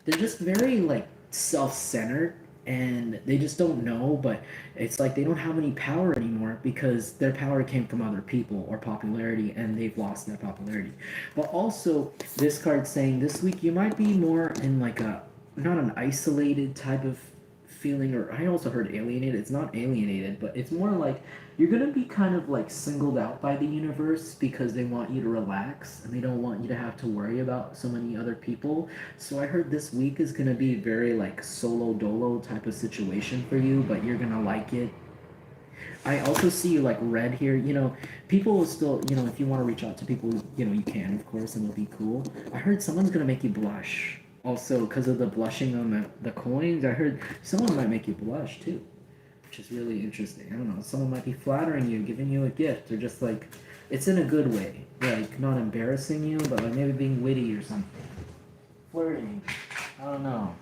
they're just very like self-centered, and they just don't know. But it's like they don't have any power anymore, because their power came from other people or popularity, and they've lost that popularity. But also, this card saying this week you might be more in like a, not an isolated type of feeling, or I also heard alienated. It's not alienated, but it's more like you're gonna be kind of like singled out by the universe, because they want you to relax and they don't want you to have to worry about so many other people. So I heard this week is gonna be very like solo dolo type of situation for you, but you're gonna like it. I also see like red here. People will still, if you want to reach out to people, you can, of course, and it'll be cool. I heard someone's gonna make you blush. Also, because of the blushing on the coins, I heard someone might make you blush too, which is really interesting. I don't know. Someone might be flattering you, giving you a gift, or just like, it's in a good way, like not embarrassing you, but like maybe being witty or something. Flirting. I don't know.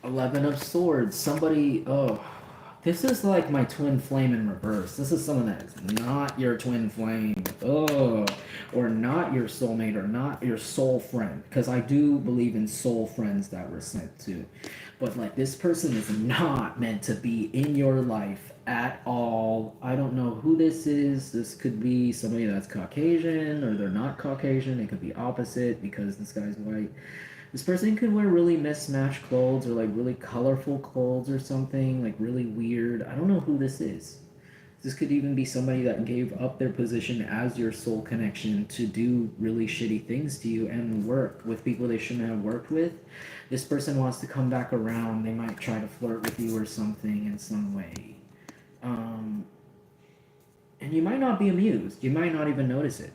11 of Swords. Somebody. Oh, this is like my twin flame in reverse. This is someone that is not your twin flame. Oh, or not your soulmate, or not your soul friend. Because I do believe in soul friends that were sent to. But like, this person is not meant to be in your life at all. I don't know who this is. This could be somebody that's Caucasian, or they're not Caucasian. It could be opposite, because this guy's white. This person could wear really mismatched clothes, or like really colorful clothes or something, like really weird. I don't know who this is. This could even be somebody that gave up their position as your soul connection to do really shitty things to you and work with people they shouldn't have worked with. This person wants to come back around. They might try to flirt with you or something in some way. Um, and you might not be amused. You might not even notice it.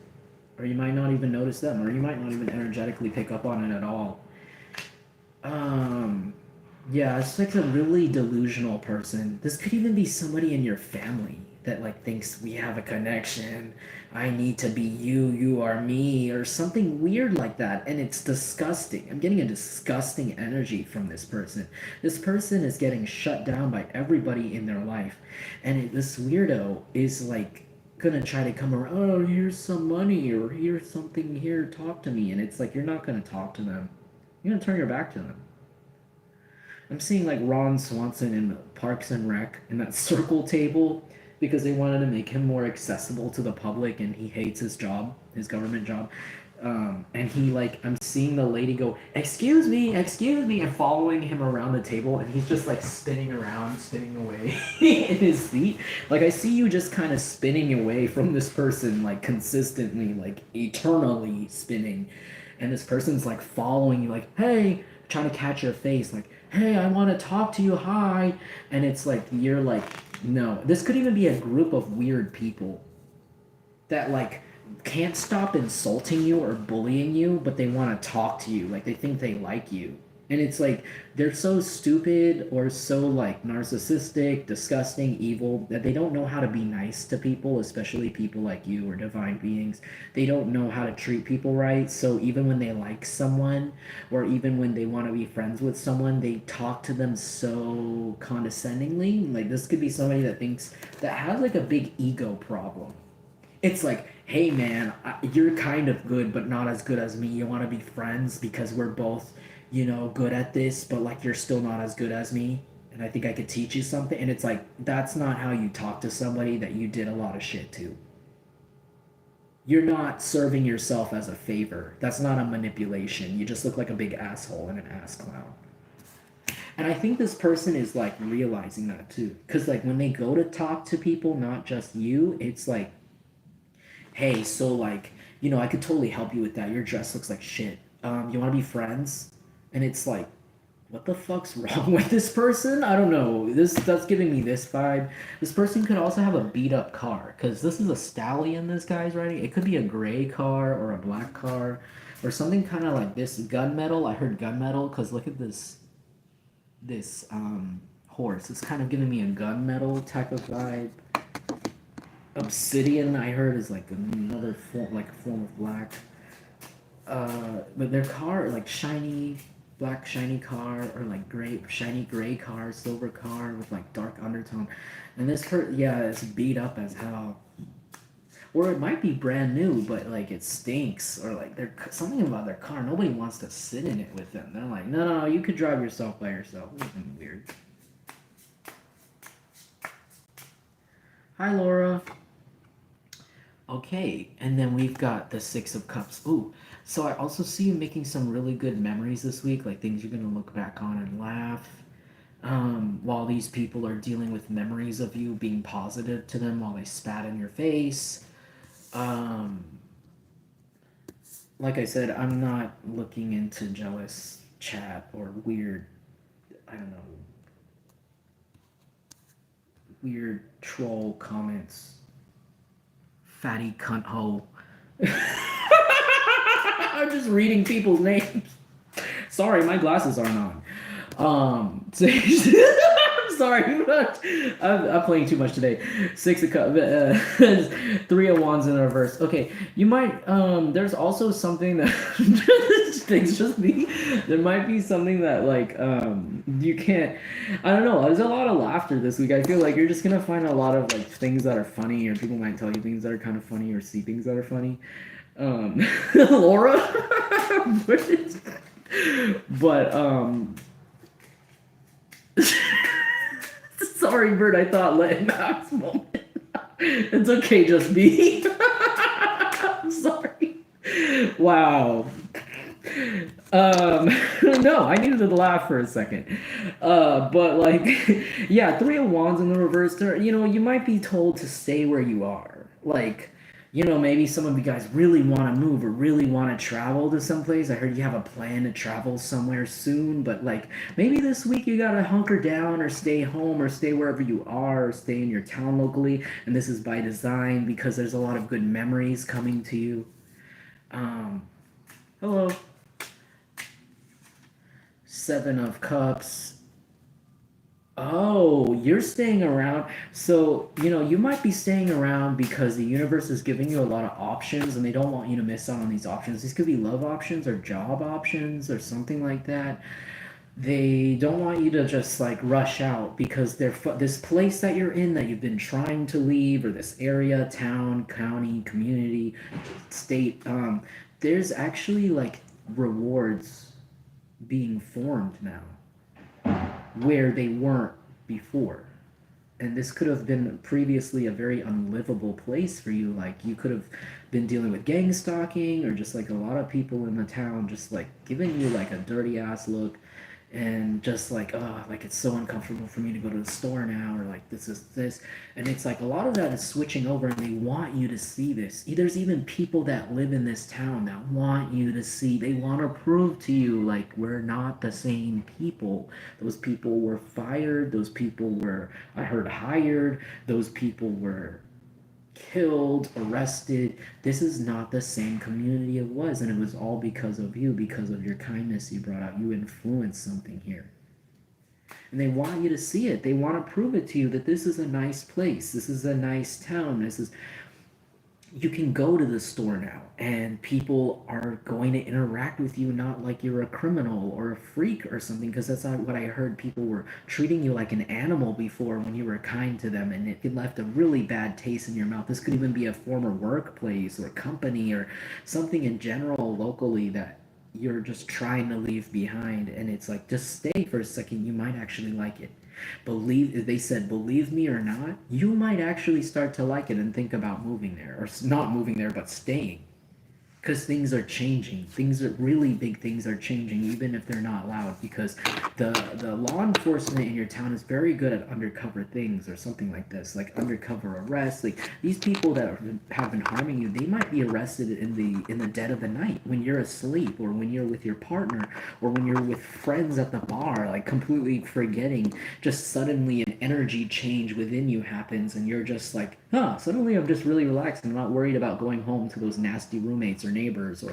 Or you might not even notice them. Or you might not even energetically pick up on it at all. Um, yeah, it's like a really delusional person. This could even be somebody in your family that like thinks we have a connection. I need to be you, you are me, or something weird like that. And it's disgusting. I'm getting a disgusting energy from this person. This person is getting shut down by everybody in their life. And this weirdo is like gonna try to come around, oh, here's some money, or here's something here, talk to me. And it's like, you're not gonna talk to them. You're gonna turn your back to them. I'm seeing like Ron Swanson in Parks and Rec in that circle table because they wanted to make him more accessible to the public, and he hates his job, his government job. And he like, I'm seeing the lady go, excuse me, and following him around the table, and he's just like spinning around, spinning away in his seat. Like, I see you just kind of spinning away from this person, like consistently, like eternally spinning, and this person's like following you, like, hey, trying to catch your face, like, hey, I want to talk to you, hi. And it's like, you're like, no. This could even be a group of weird people that like can't stop insulting you or bullying you, but they want to talk to you, like they think they like you. And it's like, they're so stupid or so like narcissistic, disgusting, evil, that they don't know how to be nice to people, especially people like you or divine beings. They don't know how to treat people right. So even when they like someone, or even when they want to be friends with someone, they talk to them so condescendingly. Like, this could be somebody that thinks, that has like a big ego problem. It's like, hey man, you're kind of good, but not as good as me. You want to be friends because we're both, good at this, but like, you're still not as good as me. And I think I could teach you something. And it's like, that's not how you talk to somebody that you did a lot of shit to. You're not serving yourself as a favor. That's not a manipulation. You just look like a big asshole and an ass clown. And I think this person is like realizing that too. Because like, when they go to talk to people, not just you, it's like, hey, so like, I could totally help you with that. Your dress looks like shit. You want to be friends? And it's like, what the fuck's wrong with this person? I don't know. That's giving me this vibe. This person could also have a beat up car, because this is a stallion this guy's riding. It could be a gray car or a black car or something kind of like this. Gunmetal. I heard gunmetal because look at this horse. It's kind of giving me a gunmetal type of vibe. Obsidian, I heard, is like another form, like a form of black. But their car, like shiny black shiny car, or like gray shiny gray car, silver car with like dark undertone. And yeah, it's beat up as hell. Or it might be brand new, but like it stinks, or like there's something about their car. Nobody wants to sit in it with them. They're like, no, you could drive yourself by yourself. Weird. Hi, Laura. Okay, and then we've got the Six of Cups. Ooh, so I also see you making some really good memories this week, like things you're gonna look back on and laugh. While these people are dealing with memories of you being positive to them while they spat in your face. Um, like I said, I'm not looking into jealous chat or weird, I don't know, weird troll comments. Fatty cunt hoe. I'm just reading people's names. Sorry, my glasses aren't on. I'm sorry. I'm playing too much today. Six of Cups. Three of Wands in the reverse. Okay, you might. There's also something that things just me. There might be something that like you can't. I don't know. There's a lot of laughter this week. I feel like you're just gonna find a lot of like things that are funny, or people might tell you things that are kind of funny, or see things that are funny. Laura. But sorry, Bert, I thought let him have his moment. It's okay, just me. I'm sorry. Wow. No, I needed to laugh for a second. But like, yeah, Three of Wands in the reverse. You might be told to stay where you are. Like, maybe some of you guys really want to move or really want to travel to someplace. I heard you have a plan to travel somewhere soon, but like, maybe this week you gotta hunker down or stay home or stay wherever you are or stay in your town locally. And this is by design because there's a lot of good memories coming to you. Hello. Seven of Cups. Oh, you're staying around. So, you might be staying around because the universe is giving you a lot of options and they don't want you to miss out on these options. These could be love options or job options or something like that. they don't want you to just like rush out because this place that you're in that you've been trying to leave, or this area, town, county, community, state, there's actually like rewards being formed now where they weren't before. And this could have been previously a very unlivable place for you. Like you could have been dealing with gang stalking, or just like a lot of people in the town just like giving you like a dirty ass look, and just like, oh, like it's so uncomfortable for me to go to the store now, or like this is this. And it's like a lot of that is switching over, and they want you to see this. There's even people that live in this town that want you to see, they want to prove to you like we're not the same people. Those people were fired, those people were, I heard, hired, those people were killed, arrested. This is not the same community it was, and it was all because of you, because of your kindness you brought out. You influenced something here. And they want you to see it. They want to prove it to you that this is a nice place. This is a nice town. This is, you can go to the store now and people are going to interact with you not like you're a criminal or a freak or something, because that's not what I heard. People were treating you like an animal before when you were kind to them, and it left a really bad taste in your mouth. This could even be a former workplace or company or something in general locally that you're just trying to leave behind, and it's like, just stay for a second, you might actually like it. Believe, they said, believe me or not, you might actually start to like it and think about moving there, or not moving there but staying, because things are changing. Things are really big, things are changing, even if they're not loud, because the law enforcement in your town is very good at undercover things, or something like this, like undercover arrests. Like these people that have been harming you, they might be arrested in the dead of the night when you're asleep, or when you're with your partner, or when you're with friends at the bar, like completely forgetting. Just suddenly an energy change within you happens, and you're just like, huh, suddenly I'm just really relaxed, and I'm not worried about going home to those nasty roommates or neighbors,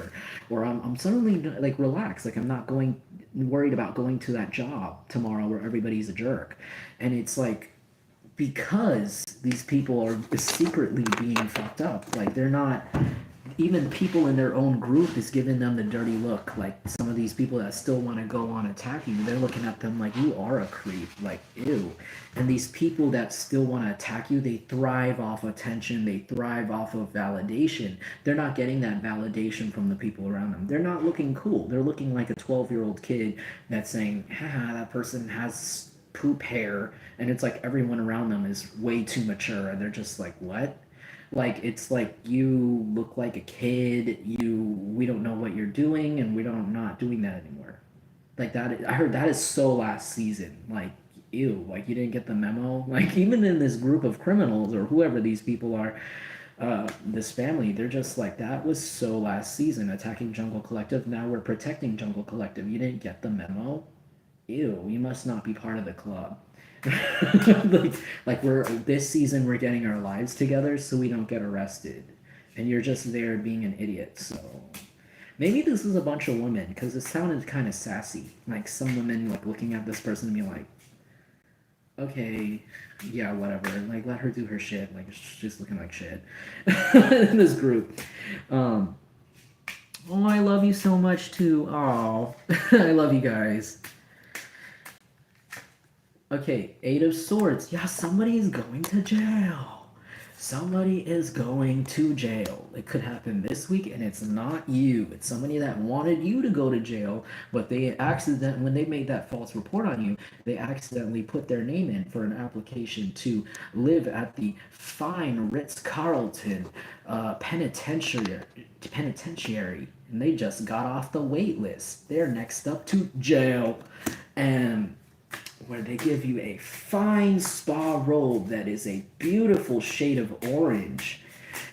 or I'm suddenly like relaxed, like I'm not going worried about going to that job tomorrow where everybody's a jerk. And it's like, because these people are secretly being fucked up, like they're not, even people in their own group is giving them the dirty look. Like some of these people that still want to go on attacking you, they're looking at them like, you are a creep, like ew. And these people that still want to attack you, they thrive off attention, they thrive off of validation. They're not getting that validation from the people around them. They're not looking cool, they're looking like a 12-year-old kid that's saying, haha, that person has poop hair. And it's like everyone around them is way too mature, and they're just like, what? Like it's like, you look like a kid, we don't know what you're doing, and we don't, not doing that anymore. Like that, I heard that is so last season. Like ew, like you didn't get the memo. Like even in this group of criminals, or whoever these people are, this family, they're just like, that was so last season, attacking Jungle Collective. Now we're protecting Jungle Collective. You didn't get the memo? Ew, you must not be part of the club. like, like we're, this season we're getting our lives together so we don't get arrested, and you're just there being an idiot. So maybe this is a bunch of women, because it sounded kind of sassy, like some women like looking at this person and being like, okay, yeah, whatever, like let her do her shit, like she's looking like shit in this group. um oh, I love you so much too. Oh, I love you guys. Okay, Eight of Swords. Yeah, somebody is going to jail. Somebody is going to jail. It could happen this week, and it's not you. It's somebody that wanted you to go to jail, but they accident, when they made that false report on you, they accidentally put their name in for an application to live at the fine Ritz-Carlton penitentiary, and they just got off the wait list. They're next up to jail, and where they give you a fine spa robe that is a beautiful shade of orange,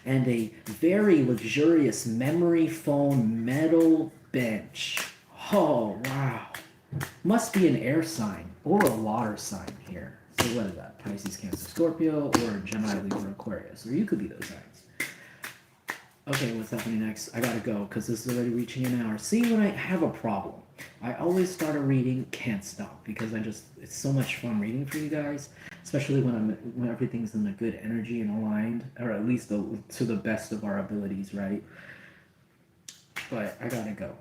and a very luxurious memory foam metal bench. Oh, wow. Must be an air sign or a water sign here. So what is that? Pisces, Cancer, Scorpio, or Gemini, Libra, Aquarius. Or you could be those signs. Okay, what's happening next? I gotta go because this is already reaching an hour. See, when I have a problem, I always start a reading, can't stop, because it's so much fun reading for you guys, especially when everything's in a good energy and aligned, or at least to the best of our abilities, right? But I gotta go.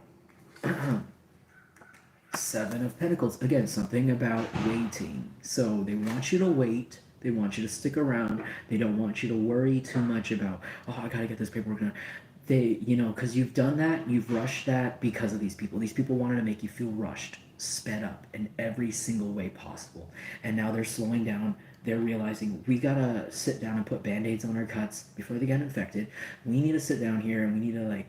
Seven of Pentacles. Again, something about waiting. So they want you to wait. They want you to stick around. They don't want you to worry too much about, oh, I gotta get this paperwork done. They, because you've done that, you've rushed that because of these people. These people wanted to make you feel rushed, sped up in every single way possible. And now they're slowing down. They're realizing we gotta sit down and put band-aids on our cuts before they get infected. We need to sit down here and we need to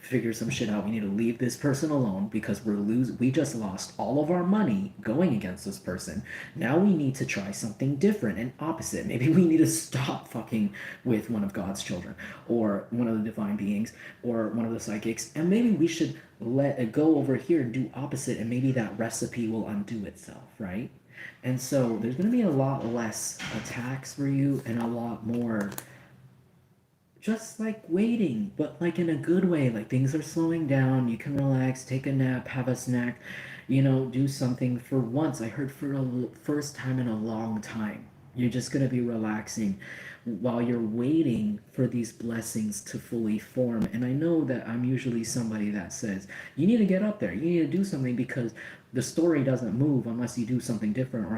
figure some shit out. We need to leave this person alone because we just lost all of our money going against this person. Now we need to try something different and opposite. Maybe we need to stop fucking with one of God's children or one of the divine beings or one of the psychics, and maybe we should let it go over here and do opposite, and maybe that recipe will undo itself, right? And so there's going to be a lot less attacks for you and a lot more just waiting, but in a good way. Things are slowing down. You can relax, take a nap, have a snack, do something for once. I heard for the first time in a long time. You're just going to be relaxing while you're waiting for these blessings to fully form. And I know that I'm usually somebody that says, you need to get up there. You need to do something because the story doesn't move unless you do something different or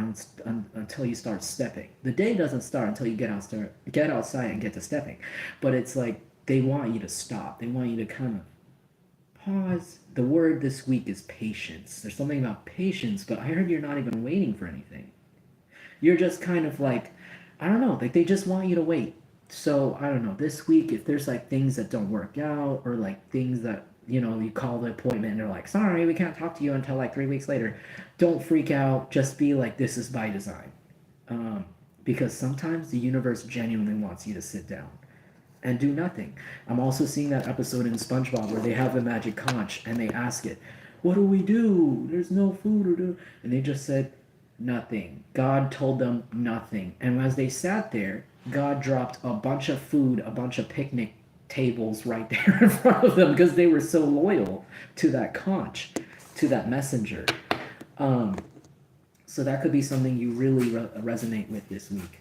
until you start stepping. The day doesn't start until you get outside and get to stepping. But it's they want you to stop. They want you to kind of pause. The word this week is patience. There's something about patience, but I heard you're not even waiting for anything. You're just kind of I don't know, they just want you to wait. So I don't know, this week, if there's things that don't work out or things that you call the appointment and they're sorry, we can't talk to you until 3 weeks later, don't freak out. Just be this is by design, because sometimes the universe genuinely wants you to sit down and do nothing. I'm also seeing that episode in SpongeBob where they have the magic conch and they ask it, what do we do? There's no food or do, and they just said nothing. God told them nothing. And as they sat there, God dropped a bunch of food, a bunch of picnic tables right there in front of them because they were so loyal to that conch, to that messenger. So that could be something you really resonate with this week.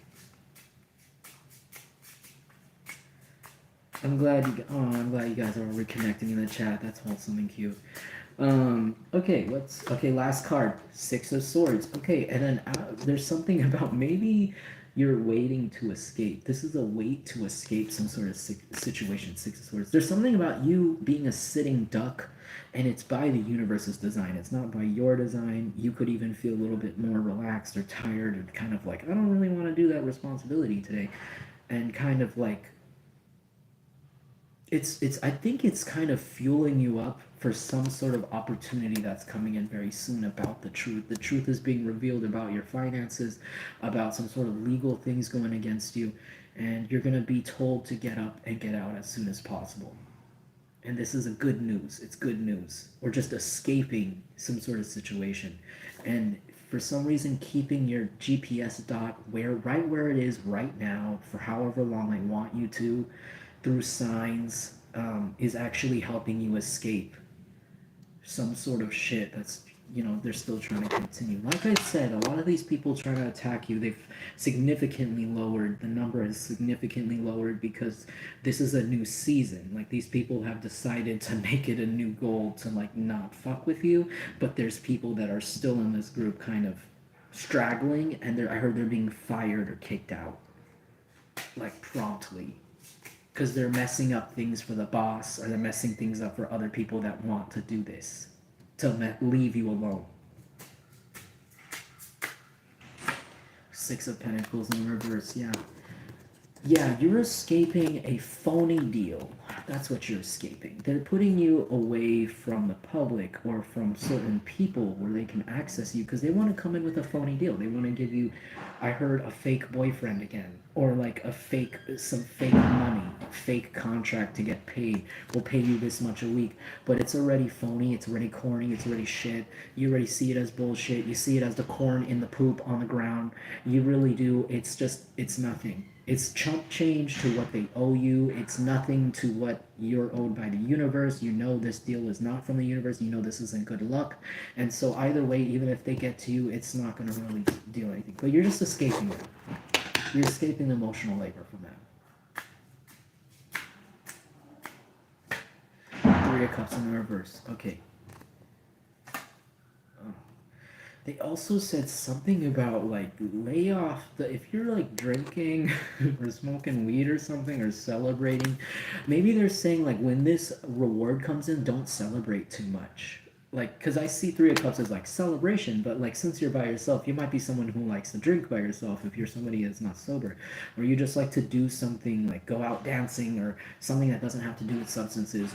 I'm glad you guys are reconnecting in the chat. That's wholesome and cute. Okay, last card, Six of Swords. Okay, and then there's something about maybe you're waiting to escape. This is a wait to escape some sort of situation, Six of Swords. There's something about you being a sitting duck, and it's by the universe's design. It's not by your design. You could even feel a little bit more relaxed or tired or kind of I don't really want to do that responsibility today. And kind of I think it's kind of fueling you up for some sort of opportunity that's coming in very soon about the truth. The truth is being revealed about your finances, about some sort of legal things going against you, and you're going to be told to get up and get out as soon as possible. And this is a good news. It's good news. Or just escaping some sort of situation. And for some reason, keeping your GPS dot right where it is right now for however long they want you to, through signs, is actually helping you escape some sort of shit that's, they're still trying to continue. Like I said, a lot of these people trying to attack you, they've significantly lowered, the number has significantly lowered because this is a new season. These people have decided to make it a new goal to, not fuck with you, but there's people that are still in this group kind of straggling, and I heard they're being fired or kicked out, promptly. Because they're messing up things for the boss, or they're messing things up for other people that want to do this, to leave you alone. Six of Pentacles in reverse, yeah. Yeah, you're escaping a phony deal. That's what you're escaping. They're putting you away from the public or from certain people where they can access you because they want to come in with a phony deal. They want to give you, I heard, a fake boyfriend again. Or some fake money, a fake contract to get paid. We'll pay you this much a week. But it's already phony, it's already corny, it's already shit. You already see it as bullshit. You see it as the corn in the poop on the ground. You really do. It's nothing. It's chump change to what they owe you. It's nothing to what you're owed by the universe. You know this deal is not from the universe. You know this isn't good luck. And so either way, even if they get to you, it's not going to really do anything. But you're just escaping it. You're escaping the emotional labor from that. Three of Cups in the reverse. Okay. Oh. They also said something about like lay off the if you're like drinking or smoking weed or something or celebrating, maybe they're saying like when this reward comes in, don't celebrate too much. Like, because I see Three of Cups as like celebration, but like since you're by yourself, you might be someone who likes to drink by yourself if you're somebody that's not sober, or you just like to do something like go out dancing or something that doesn't have to do with substances,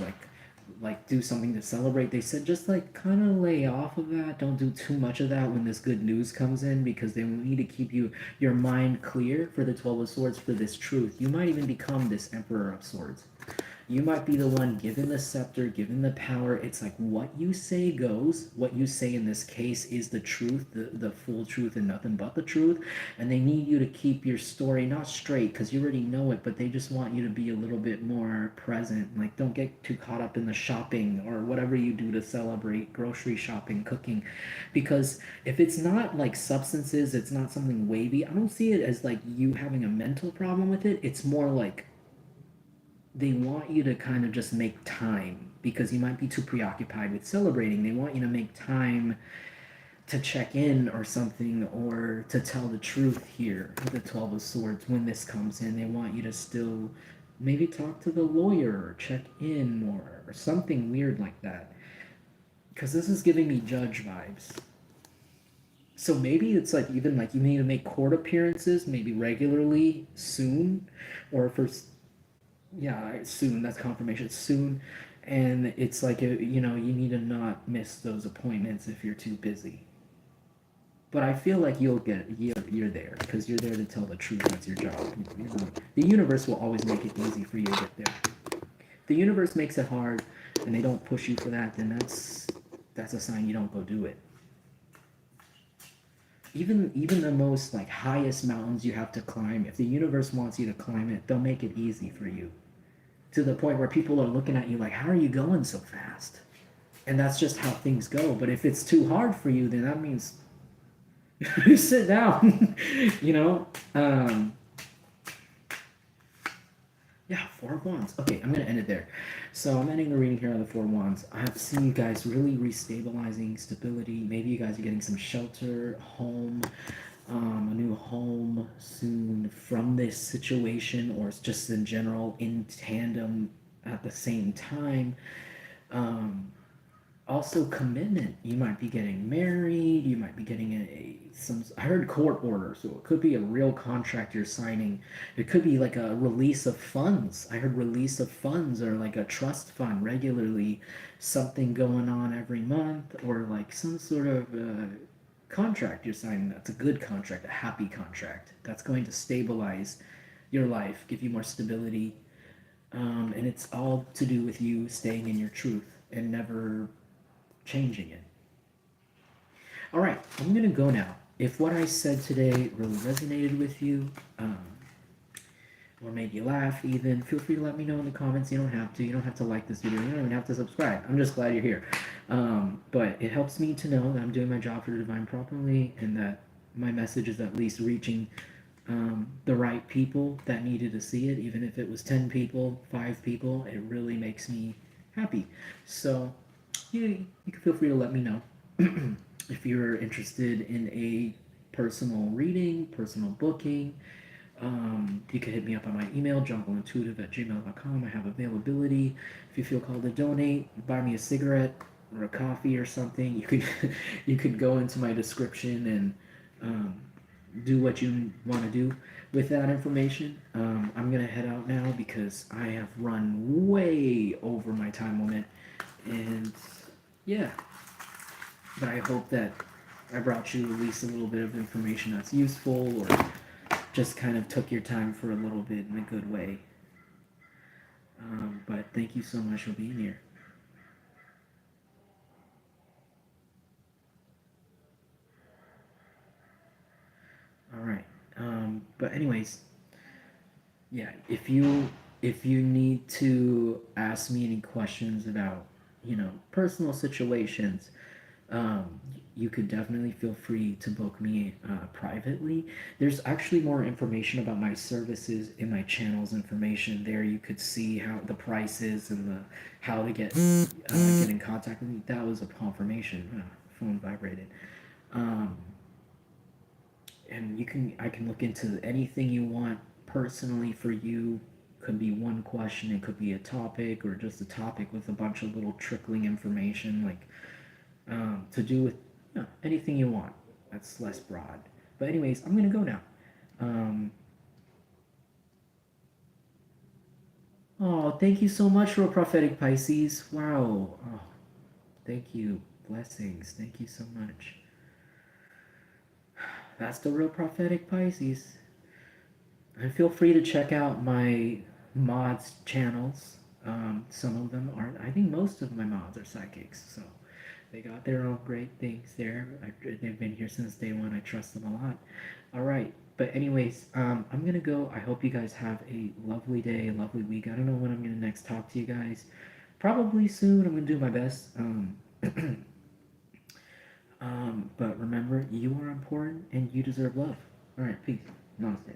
like do something to celebrate. They said just like kind of lay off of that. Don't do too much of that when this good news comes in because they need to keep your mind clear for the 12 of Swords for this truth. You might even become this Emperor of Swords. You might be the one given the scepter, given the power. It's like what you say goes. What you say in this case is the truth, the full truth, and nothing but the truth. And they need you to keep your story not straight because you already know it, but they just want you to be a little bit more present. Like, don't get too caught up in the shopping or whatever you do to celebrate grocery shopping, cooking. Because if it's not like substances, it's not something wavy. I don't see it as like you having a mental problem with it. It's more like they want you to kind of just make time because you might be too preoccupied with celebrating. They want you to make time to check in or something or to tell the truth here with the 12 of Swords when this comes in. They want you to still maybe talk to the lawyer or check in or something weird like that. Because this is giving me judge vibes. So maybe it's like even like you need to make court appearances maybe regularly soon or for yeah, soon. That's confirmation. Soon, and it's like you know you need to not miss those appointments if you're too busy. But I feel like you're there because you're there to tell the truth. That's your job. You know, the universe will always make it easy for you to get there. If the universe makes it hard, and they don't push you for that, then that's a sign you don't go do it. Even the most like highest mountains you have to climb, if the universe wants you to climb it, they'll make it easy for you to the point where people are looking at you like, how are you going so fast? And that's just how things go. But if it's too hard for you, then that means you sit down, you know? Yeah, Four of Wands. Okay, I'm going to end it there. So I'm ending the reading here on the Four of Wands. I have seen you guys really restabilizing stability. Maybe you guys are getting some shelter, home, a new home soon from this situation, or just in general in tandem at the same time. Um, Also commitment. You might be getting married. You might be getting some. I heard court order, so it could be a real contract you're signing. It could be like a release of funds. I heard release of funds or like a trust fund regularly, something going on every month, or like some sort of contract you're signing. That's a good contract, a happy contract. That's going to stabilize your life, give you more stability, and it's all to do with you staying in your truth and never changing it. All right, I'm gonna go now. If what I said today really resonated with you, or made you laugh, even feel free to let me know in the comments. You don't have to. You don't have to like this video. You don't even have to subscribe. I'm just glad you're here. But it helps me to know that I'm doing my job for the divine properly, and that my message is at least reaching the right people that needed to see it. Even if it was 10 people, 5 people, it really makes me happy. So you can feel free to let me know if you're interested in a personal reading, personal booking. You can hit me up on my email, jungleintuitive@gmail.com. I have availability. If you feel called to donate, buy me a cigarette or a coffee or something, you could you could go into my description and do what you want to do with that information. I'm gonna head out now because I have run way over my time limit, and yeah, but I hope that I brought you at least a little bit of information that's useful or just kind of took your time for a little bit in a good way. But thank you so much for being here. All right. But anyways, yeah, if you need to ask me any questions about personal situations, um, you could definitely feel free to book me privately. There's actually more information about my services in my channel's information. There you could see how the prices and the how to get in contact with me. That was a confirmation. Phone vibrated. Um, and I can look into anything you want personally for you. Could be one question, it could be a topic, or just a topic with a bunch of little trickling information, like to do with anything you want. That's less broad. But anyways, I'm gonna go now. Um, oh, thank you so much, Real Prophetic Pisces. Wow. Oh, thank you. Blessings. Thank you so much. That's the Real Prophetic Pisces. And feel free to check out my mods channels. Some of them aren't. I think most of my mods are psychics, so they got their own great things there. They've been here since day one. I trust them a lot. All right, but anyways, I'm gonna go. I hope you guys have a lovely day, a lovely week. I don't know when I'm gonna next talk to you guys. Probably soon. I'm gonna do my best. But remember, you are important and you deserve love. All right, peace. Namaste.